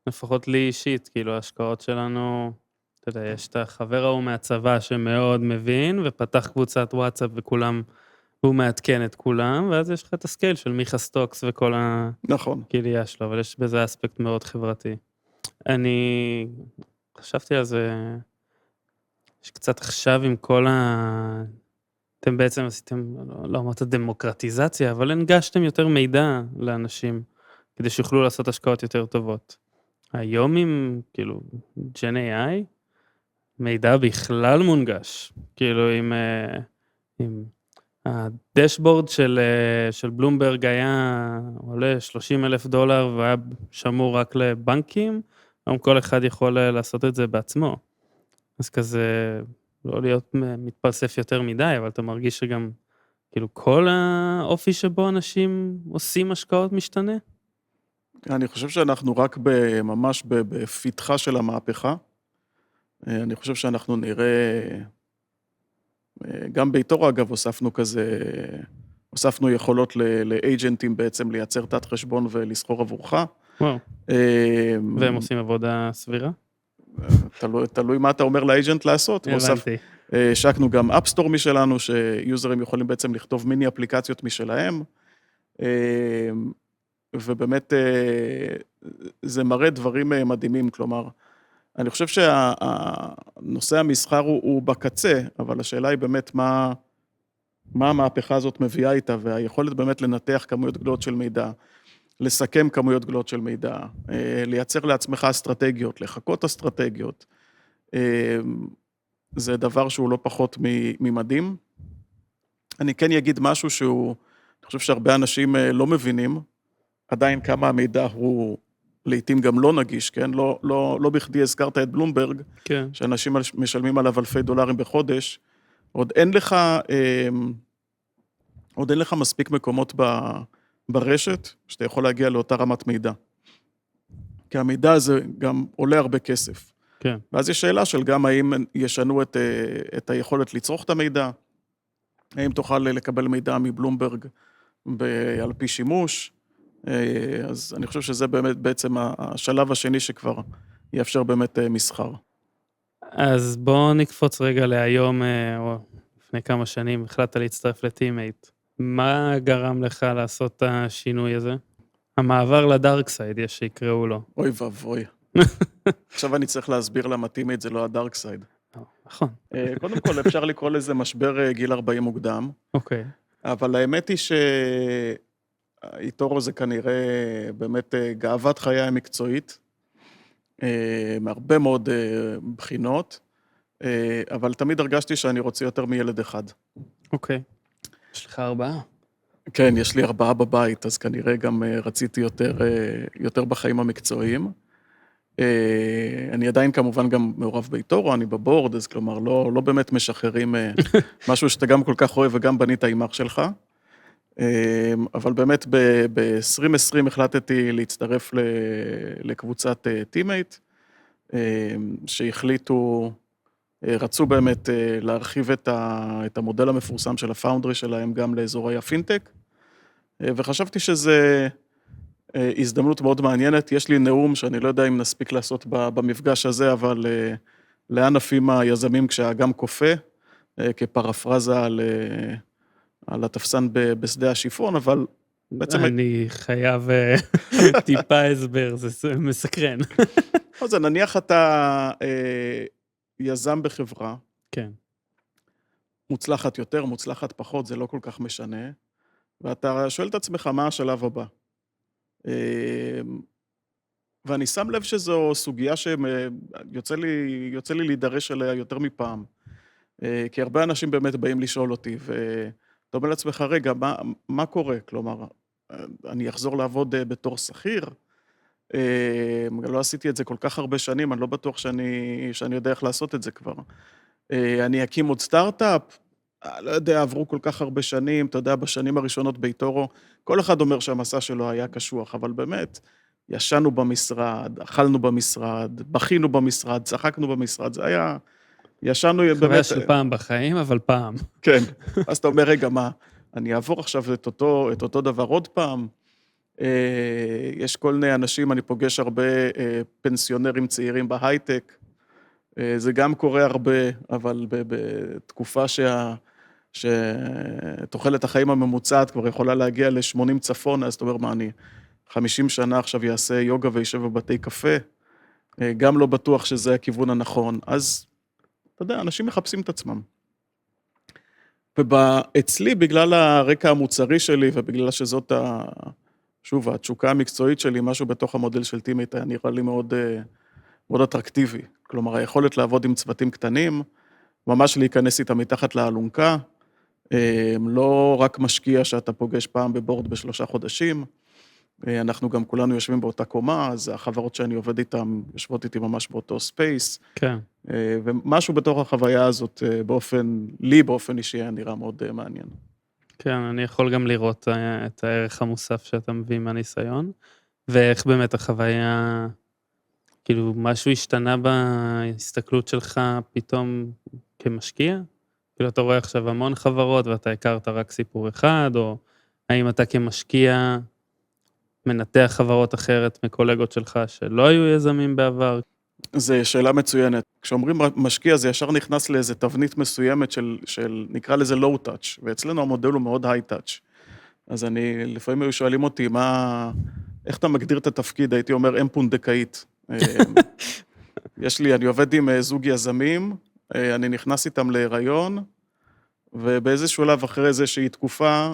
לפחות לי אישית, כאילו ההשקעות שלנו, אתה יודע, יש את החבר ההוא מהצבא שמאוד מבין, ופתח קבוצת וואטסאפ וכולם, והוא מעדכן את כולם, ואז יש לך את הסקייל של מיכה סטוקס וכל נכון. הקהילייה שלו, אבל יש בזה אספקט מאוד חברתי. אני חשבתי על זה, שקצת עכשיו עם כל אתם בעצם עשיתם, לא אמרת דמוקרטיזציה, אבל הנגשתם יותר מידע לאנשים, כדי שיוכלו לעשות השקעות יותר טובות. היום עם, כאילו, Gen AI, מידע בכלל מונגש. כאילו, עם הדשבורד של בלומברג היה עולה $30,000, והיה שמור רק לבנקים, היום כל אחד יכול לעשות את זה בעצמו. אז כזה, לא להיות מתפלסף יותר מדי, אבל אתה מרגיש שגם, כאילו, כל האופי שבו אנשים עושים השקעות משתנה? אני חושב שאנחנו רק ממש בפתחה של המהפכה. אני חושב שאנחנו נראה, גם באיתורו אגב הוספנו יכולות לאג'נטים בעצם לייצר תת חשבון ולסחור עבורך. וואו. והם עושים עבודה סבירה? תלוי מה אתה אומר לאג'נט לעשות. הבנתי. השקנו גם אפסטור משלנו, שיוזרים יכולים בעצם לכתוב מיני אפליקציות משלהם, ובאמת זה מראה דברים מדהימים, כלומר, אני חושב שהנושא המסחר הוא בקצה, אבל השאלה היא באמת מה המהפכה הזאת מביאה איתה, והיכולת באמת לנתח כמויות גדולות של מידע, לסכם כמויות גדולות של מידע, לייצר לעצמך אסטרטגיות, לחכות אסטרטגיות, זה דבר שהוא לא פחות ממדהים. אני כן אגיד משהו אני חושב שהרבה אנשים לא מבינים, עדיין כמה המידע הוא לעתים גם לא נגיש, כן? לא בכדי הזכרת את בלומברג, כן. שאנשים משלמים עליו אלפי דולרים בחודש, עוד אין לך מספיק מקומות ברשת, שאתה יכול להגיע לאותה רמת מידע. כי המידע הזה גם עולה הרבה כסף. כן. ואז יש שאלה של גם האם ישנו את היכולת לצרוך את המידע, האם תוכל לקבל מידע מבלומברג על פי שימוש, אז אני חושב שזה באמת בעצם השלב השני שכבר יאפשר באמת מסחר. אז בואו נקפוץ רגע להיום, או לפני כמה שנים, החלטת להצטרף לטימייט. מה גרם לך לעשות את השינוי הזה? המעבר לדארקסייד, יש שיקראו לו. אוי ואבוי. עכשיו אני צריך להסביר למה טימייט זה לא הדארקסייד. נכון. קודם כל אפשר לקרוא לזה משבר גיל 40 מוקדם. אוקיי. אבל האמת היא שאיתורו זה כנראה באמת גאוות חיי המקצועית, מהרבה מאוד בחינות, אבל תמיד הרגשתי שאני רוצה יותר מילד אחד. אוקיי. יש לך 4? כן, יש לי 4 בבית, אז כנראה גם רציתי יותר בחיים המקצועיים. אני עדיין כמובן גם מעורב באיתורו, אני בבורד, אז כלומר לא באמת משחררים משהו שאתה גם כל כך אוהב וגם בנית עם אח שלך. אבל באמת ב-2020 החלטתי להצטרף לקבוצת טימייט, רצו באמת להרחיב את המודל המפורסם של הפאונדרי שלהם גם לאזורי הפינטק, וחשבתי שזה הזדמנות מאוד מעניינת. יש לי נאום שאני לא יודע אם נספיק לעשות במפגש הזה, אבל לאן עפים היזמים כשהאגם קופא, כפרפרזה על התפסן בשדה השיפון, אבל בעצם... אני חייב טיפה הסבר, זה מסקרן. אז נניח אתה יזם בחברה, כן. מוצלחת יותר, מוצלחת פחות, זה לא כל כך משנה, ואתה שואל את עצמך מה השלב הבא. ואני שם לב שזו סוגיה שיוצא לי להידרש עליה יותר מפעם, כי הרבה אנשים באמת באים לשאול אותי, ואתה אומר לעצמך, רגע, מה קורה? כלומר, אני אחזור לעבוד בתור שכיר, לא עשיתי את זה כל כך הרבה שנים, אני לא בטוח שאני יודע איך לעשות את זה כבר. אני אקים עוד סטארט-אפ, לא יודע, עברו כל כך הרבה שנים, אתה יודע, בשנים הראשונות באיתורו, כל אחד אומר שהמסע שלו היה קשוח, אבל באמת, ישנו במשרד, אכלנו במשרד, בכינו במשרד, צחקנו במשרד, זה היה, ישנו באמת... חוויה של פעם בחיים, אבל פעם. כן, אז אתה אומר, רגע, אני אעבור עכשיו את אותו דבר עוד פעם. יש כל מיני אנשים, אני פוגש הרבה פנסיונרים צעירים בהייטק, זה גם קורה הרבה, אבל בתקופה שתוחלת החיים הממוצעת כבר יכולה להגיע ל-80 צפון, אז אתה אומר, מה, אני 50 שנה עכשיו יעשה יוגה וישב בבתי קפה, גם לא בטוח שזה הכיוון הנכון, אז אתה יודע, אנשים מחפשים את עצמם. ואצלי, בגלל הרקע המוצרי שלי, ובגלל שזאת, שוב, התשוקה המקצועית שלי, משהו בתוך המודל של טימייט, היה נראה לי מאוד, מאוד אטרקטיבי. כלומר, היכולת לעבוד עם צוותים קטנים, ממש להיכנס איתם מתחת לאלונקה, לא רק משקיע שאתה פוגש פעם בבורד ב3 חודשים, אנחנו גם כולנו יושבים באותה קומה, אז החברות שאני עובד איתן יושבות איתי ממש באותו ספייס, כן. ומשהו בתוך החוויה הזאת, באופן אישי, היה נראה מאוד מעניין. כן, אני יכול גם לראות את הערך המוסף שאתה מביא מהניסיון, ואיך באמת החוויה, כאילו משהו השתנה בהסתכלות שלך פתאום כמשקיע? כאילו אתה רואה עכשיו המון חברות ואתה הכרת רק סיפור אחד, או האם אתה כמשקיע מנתח חברות אחרת מקולגות שלך שלא היו יזמים בעבר? זו שאלה מצוינת. כשאומרים משקיע, זה ישר נכנס לאיזו תבנית מסוימת של נקרא לזה low touch, ואצלנו המודל הוא מאוד high touch. אז לפעמים היו שואלים אותי, איך אתה מגדיר את התפקיד? הייתי אומר, אם פונדקאית. אני עובד עם זוג יזמים, אני נכנס איתם להיריון, ובאיזשהו שלב אחרי איזושהי תקופה,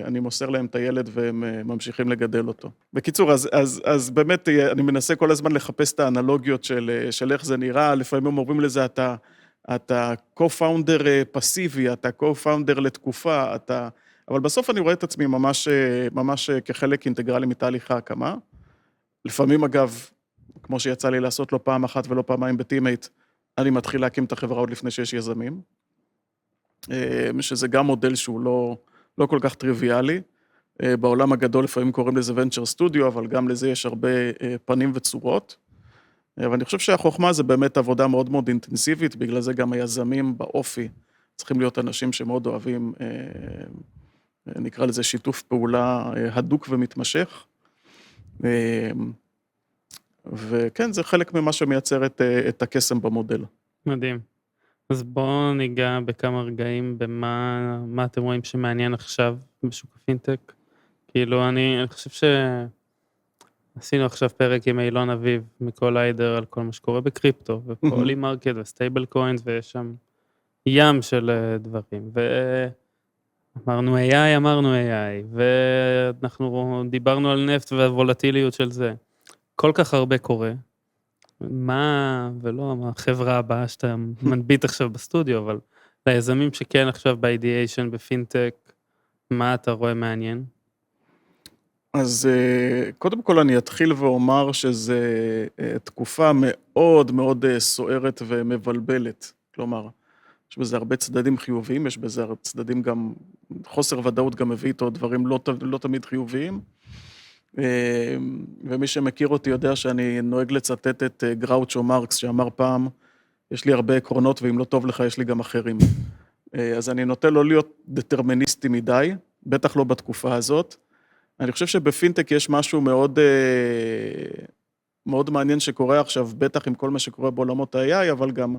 אני מוסר להם את הילד והם ממשיכים לגדל אותו. בקיצור, אז באמת אני מנסה כל הזמן לחפש את האנלוגיות של איך זה נראה, לפעמים אומרים לזה, אתה co-founder פסיבי, אתה co-founder לתקופה, אבל בסוף אני רואה את עצמי ממש כחלק אינטגרלי מתהליך ההקמה. לפעמים אגב, כמו שיצא לי לעשות לא פעם אחת ולא פעמיים בטימייט, אני מתחיל להקים את החברה עוד לפני שיש יזמים. שזה גם מודל שהוא לא כל כך טריוויאלי. בעולם הגדול לפעמים קוראים לזה ונצ'ר סטודיו, אבל גם לזה יש הרבה פנים וצורות. אבל אני חושב שהחוכמה זה באמת עבודה מאוד מאוד אינטנסיבית, בגלל זה גם היזמים באופי צריכים להיות אנשים שמאוד אוהבים, נקרא לזה שיתוף פעולה הדוק ומתמשך. וכן, זה חלק ממה שמייצר את הקסם במודל. מדהים. אז בואו ניגע בכמה רגעים במה אתם רואים שמעניין עכשיו בשוק הפינטק. כאילו אני חושב שעשינו עכשיו פרק עם אילון אביב מקוליידר על כל מה שקורה בקריפטו, ופולי מרקט וסטייבל קוינס, ויש שם ים של דברים. ואמרנו AI, ואנחנו דיברנו על נפט והוולטיליות של זה. כל כך הרבה קורה. ולא החברה הבאה שאתה מנביט עכשיו בסטודיו, אבל ליזמים שכן עכשיו באידיאשן, בפינטק, מה אתה רואה מעניין? אז קודם כל אני אתחיל ואומר שזה תקופה מאוד מאוד סוערת ומבלבלת. כלומר, יש בזה הרבה צדדים חיוביים, יש בזה צדדים גם, חוסר ודאות גם מביא איתו דברים לא תמיד חיוביים. ומי שמכיר אותי יודע שאני נוהג לצטט את גראוצ'ו מרקס, שאמר פעם, יש לי הרבה עקרונות, ואם לא טוב לך, יש לי גם אחרים. אז אני נוטה לא להיות דטרמיניסטי מדי, בטח לא בתקופה הזאת. אני חושב שבפינטק יש משהו מאוד, מאוד מעניין שקורה עכשיו, בטח עם כל מה שקורה בעולמות ה-AI, אבל גם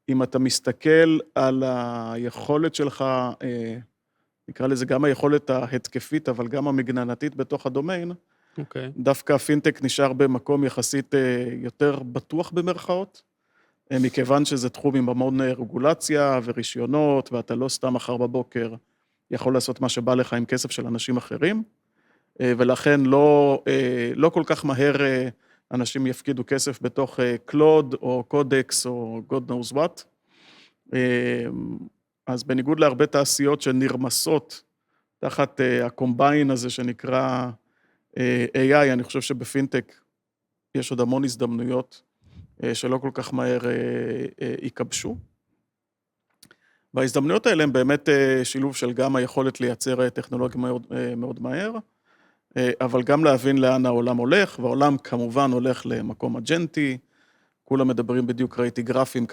אם אתה מסתכל על היכולת שלך, נקרא לזה גם היכולת ההתקפית, אבל גם המגננתית בתוך הדומיין, דווקא הפינטק נשאר במקום יחסית יותר בטוח במרכאות, מכיוון שזה תחום עם המון רגולציה ורישיונות, ואתה לא סתם מחר בבוקר יכול לעשות מה שבא לך עם כסף של אנשים אחרים, ולכן לא כל כך מהר אנשים יפקידו כסף בתוך קלוד או קודקס או God knows what. אז בניגוד להרבה תעשיות שנרמסות תחת הקומביין הזה שנקרא AI, אני חושב שבפינטק יש עוד המון הזדמנויות שלא כל כך מהר יקבשו. וההזדמנויות האלה הן באמת שילוב של גם היכולת לייצר טכנולוגיה מאוד, מאוד מהר, אבל גם להבין לאן העולם הולך, והעולם כמובן הולך למקום אג'נטי, כולם מדברים בדיוק, ראיתי גרפים,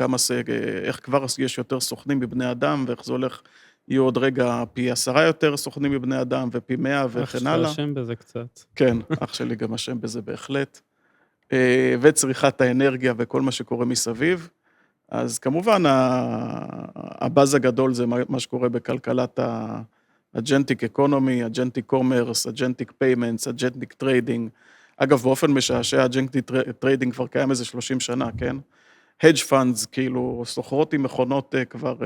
איך כבר יש יותר סוכנים בבני אדם, ואיך זה הולך יהיו עוד רגע פי 10 יותר סוכנים מבני אדם, ופי 100 וכן הלאה. אח שלך אשם בזה קצת. כן, אח שלי גם אשם בזה בהחלט. וצריכת האנרגיה וכל מה שקורה מסביב. אז כמובן, הבאז הגדול זה מה שקורה בכלכלת ה-Agentic Economy, Agentic Commerce, Agentic Payments, Agentic Trading. אגב, באופן משעשע, Agentic Trading כבר קיים איזה 30 שנה, כן? Hedge Funds, כאילו, סוחרות עם מכונות כבר,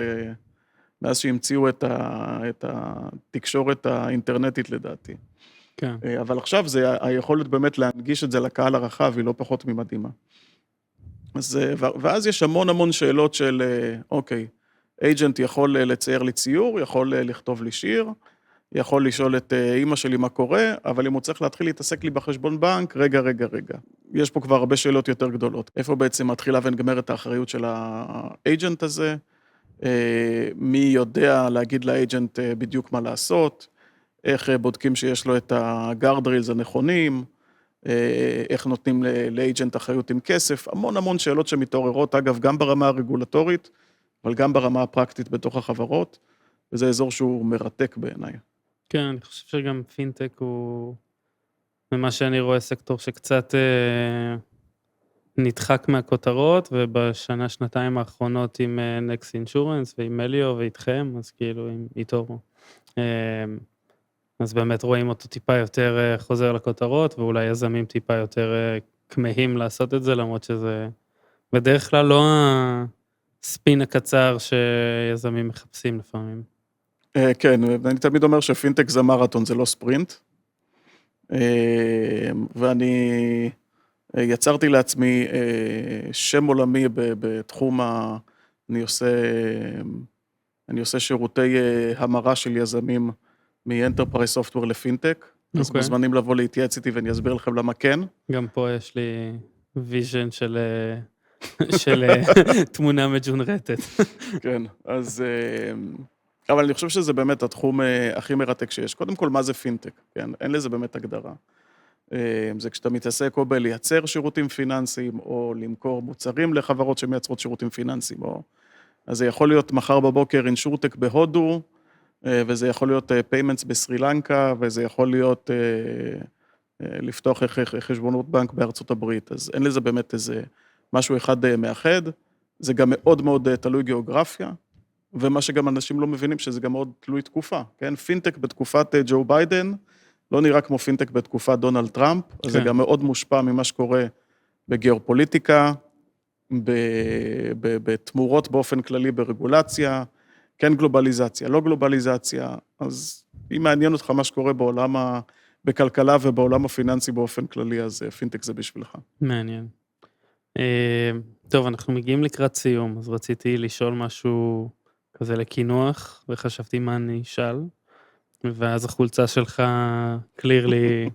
מאז שהמציאו את התקשורת האינטרנטית לדעתי. כן. אבל עכשיו זה היכולת באמת להנגיש את זה לקהל הרחב, היא לא פחות ממדהימה. ואז יש המון שאלות של, אוקיי, אייג'נט יכול לצייר לי ציור, יכול לכתוב לי שיר, יכול לשאול את אמא שלי מה קורה, אבל אם הוא צריך להתחיל להתעסק לי בחשבון בנק, רגע. יש פה כבר הרבה שאלות יותר גדולות. איפה בעצם מתחילה ונגמרת האחריות של האייג'נט הזה? מי יודע להגיד לאייג'נט בדיוק מה לעשות? איך בודקים שיש לו את הגארדרילס הנכונים? איך נותנים לאייג'נט אחריות עם כסף? המון שאלות שמתעוררות, אגב, גם ברמה הרגולטורית, אבל גם ברמה הפרקטית בתוך החברות, וזה אזור שהוא מרתק בעיניי. כן, אני חושב שגם פינטק הוא, ממה שאני רואה, סקטור שקצת נדחק מהכותרות, ובשנה, שנתיים האחרונות עם נקס אינשורנס ועם מליו ואיתכם, אז כאילו עם איתו, אז באמת רואים אותו טיפה יותר חוזר לכותרות, ואולי יזמים טיפה יותר כמהים לעשות את זה, למרות שזה בדרך כלל לא הספין הקצר שיזמים מחפשים לפעמים. כן, אני תמיד אומר שפינטק זה מרתון, זה לא ספרינט. ואני יצרתי לעצמי שם עולמי בתחום אני עושה שירותי המרה של יזמים מ-Enterprise Software לפינטק, אז מוזמנים לבוא להתייעץ איתי ואני אסביר לכם למה כן. גם פה יש לי ויז'ן של תמונה מג'ונרטת. כן, אז אבל אני חושב שזה באמת התחום הכי מרתק שיש. קודם כל, מה זה פינטק? כן, אין לזה באמת הגדרה. זה כשאתה מתעסק או בלייצר שירותים פיננסיים, או למכור מוצרים לחברות שמייצרות שירותים פיננסיים, אז זה יכול להיות מחר בבוקר אינשורטק בהודו, וזה יכול להיות פיימנטס בסרי לנקה, וזה יכול להיות לפתוח חשבונות בנק בארצות הברית. אז אין לזה באמת איזה משהו אחד מאחד. זה גם מאוד תלוי גיאוגרפיה. ומה שגם אנשים לא מבינים שזה גם מאוד תלוי תקופה, כן? פינטק בתקופת ג'ו ביידן, לא נראה כמו פינטק בתקופת דונלד טראמפ, אז זה גם מאוד מושפע ממה שקורה בגיאופוליטיקה, בתמורות באופן כללי ברגולציה, כן גלובליזציה, לא גלובליזציה, אז אם מעניין אותך מה שקורה בכלכלה ובעולם הפיננסי באופן כללי, אז פינטק זה בשבילך. מעניין. טוב, אנחנו מגיעים לקראת סיום, אז רציתי לשאול משהו כזה לכינוח, וחשבתי מה אני אשאל, ואז החולצה שלך קלירלי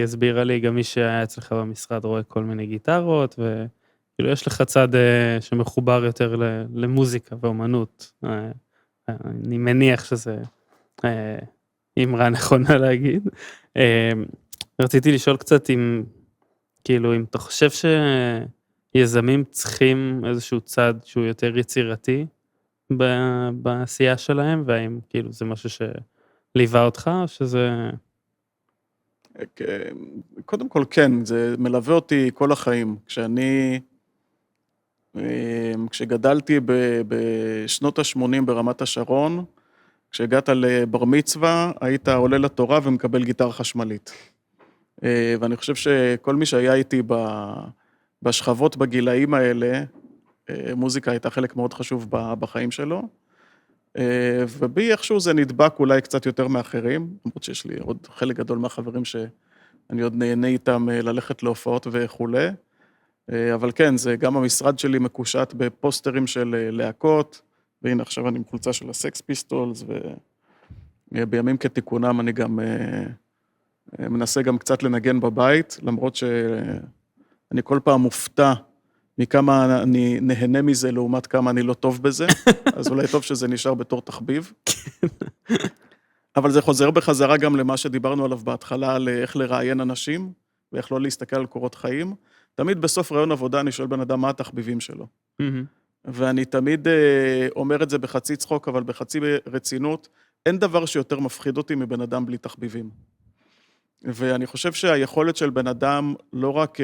הסבירה לי, גם מי שהיה אצלך במשרד רואה כל מיני גיטרות, וכאילו יש לך צד שמחובר יותר למוזיקה ואומנות. אני מניח שזה אמרה נכונה להגיד. רציתי לשאול קצת אם אתה חושב שיזמים צריכים איזשהו צד שהוא יותר יצירתי בעשייה שלהם, והאם כאילו זה משהו שליווה אותך, או שזה... קודם כל כן, זה מלווה אותי כל החיים. כשגדלתי בשנות ה-80 ברמת השרון, כשהגעת לבר מצווה, היית עולה לתורה ומקבל גיטרה חשמלית. ואני חושב שכל מי שהיה איתי בשכבות בגילאים האלה, מוזיקה הייתה חלק מאוד חשוב בחיים שלו, ובי איכשהו זה נדבק אולי קצת יותר מאחרים, למרות שיש לי עוד חלק גדול מהחברים שאני עוד נהנה איתם ללכת להופעות וכו', אבל כן, זה גם המשרד שלי מקושט בפוסטרים של להקות, והנה עכשיו אני עם חולצה של הסקס פיסטולס, ובימים כתיקונם אני גם מנסה גם קצת לנגן בבית, למרות שאני כל פעם מופתע מכמה אני נהנה מזה, לעומת כמה אני לא טוב בזה, אז אולי טוב שזה נשאר בתור תחביב. אבל זה חוזר בחזרה גם למה שדיברנו עליו בהתחלה, על איך לראיין אנשים, ואיך לא להסתכל על קורות חיים. תמיד בסוף רעיון עבודה אני שואל בן אדם מה התחביבים שלו. ואני תמיד אומר את זה בחצי צחוק, אבל בחצי רצינות, אין דבר שיותר מפחיד אותי מבן אדם בלי תחביבים. ואני חושב שהיכולת של בן אדם לא רק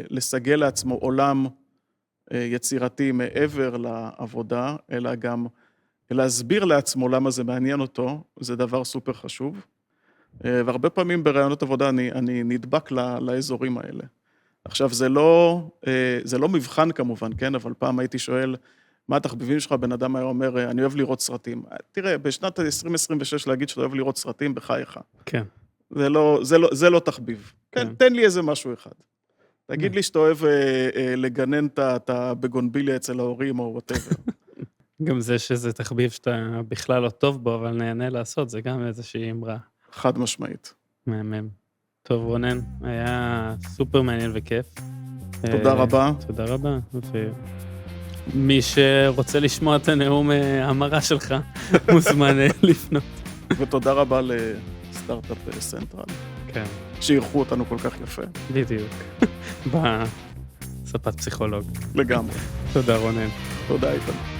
לסגל לעצמו עולם יצירתי מעבר לעבודה, אלא גם להסביר לעצמו למה זה מעניין אותו, זה דבר סופר חשוב. והרבה פעמים ברעיונות עבודה אני נדבק לאזורים האלה. עכשיו, זה לא מבחן כמובן, כן? אבל פעם הייתי שואל, מה התחביבים שלך? בן אדם היה אומר, אני אוהב לראות סרטים. תראה, בשנת 2026 להגיד שאתה אוהב לראות סרטים, בחייך. כן. זה לא תחביב. כן, תן לי איזה משהו אחד. תגיד לי שאתה אוהב לגנן את הבגונביליה אצל ההורים או whatever. גם זה שזה תחביב שאתה בכלל לא טוב בו, אבל נהנה לעשות, זה גם איזושהי אמרה. חד משמעית. מהמם. טוב, רונן, היה סופר מעניין וכיף. תודה רבה. תודה רבה. מי שרוצה לשמוע את הנאום המרה שלך, מוזמן לפנות. ותודה רבה לסטארט-אפ סנטרל. כן. שאירחו אותנו כל כך יפה. בדיוק. בספת פסיכולוג. לגמרי. תודה, רונן. תודה, איתן.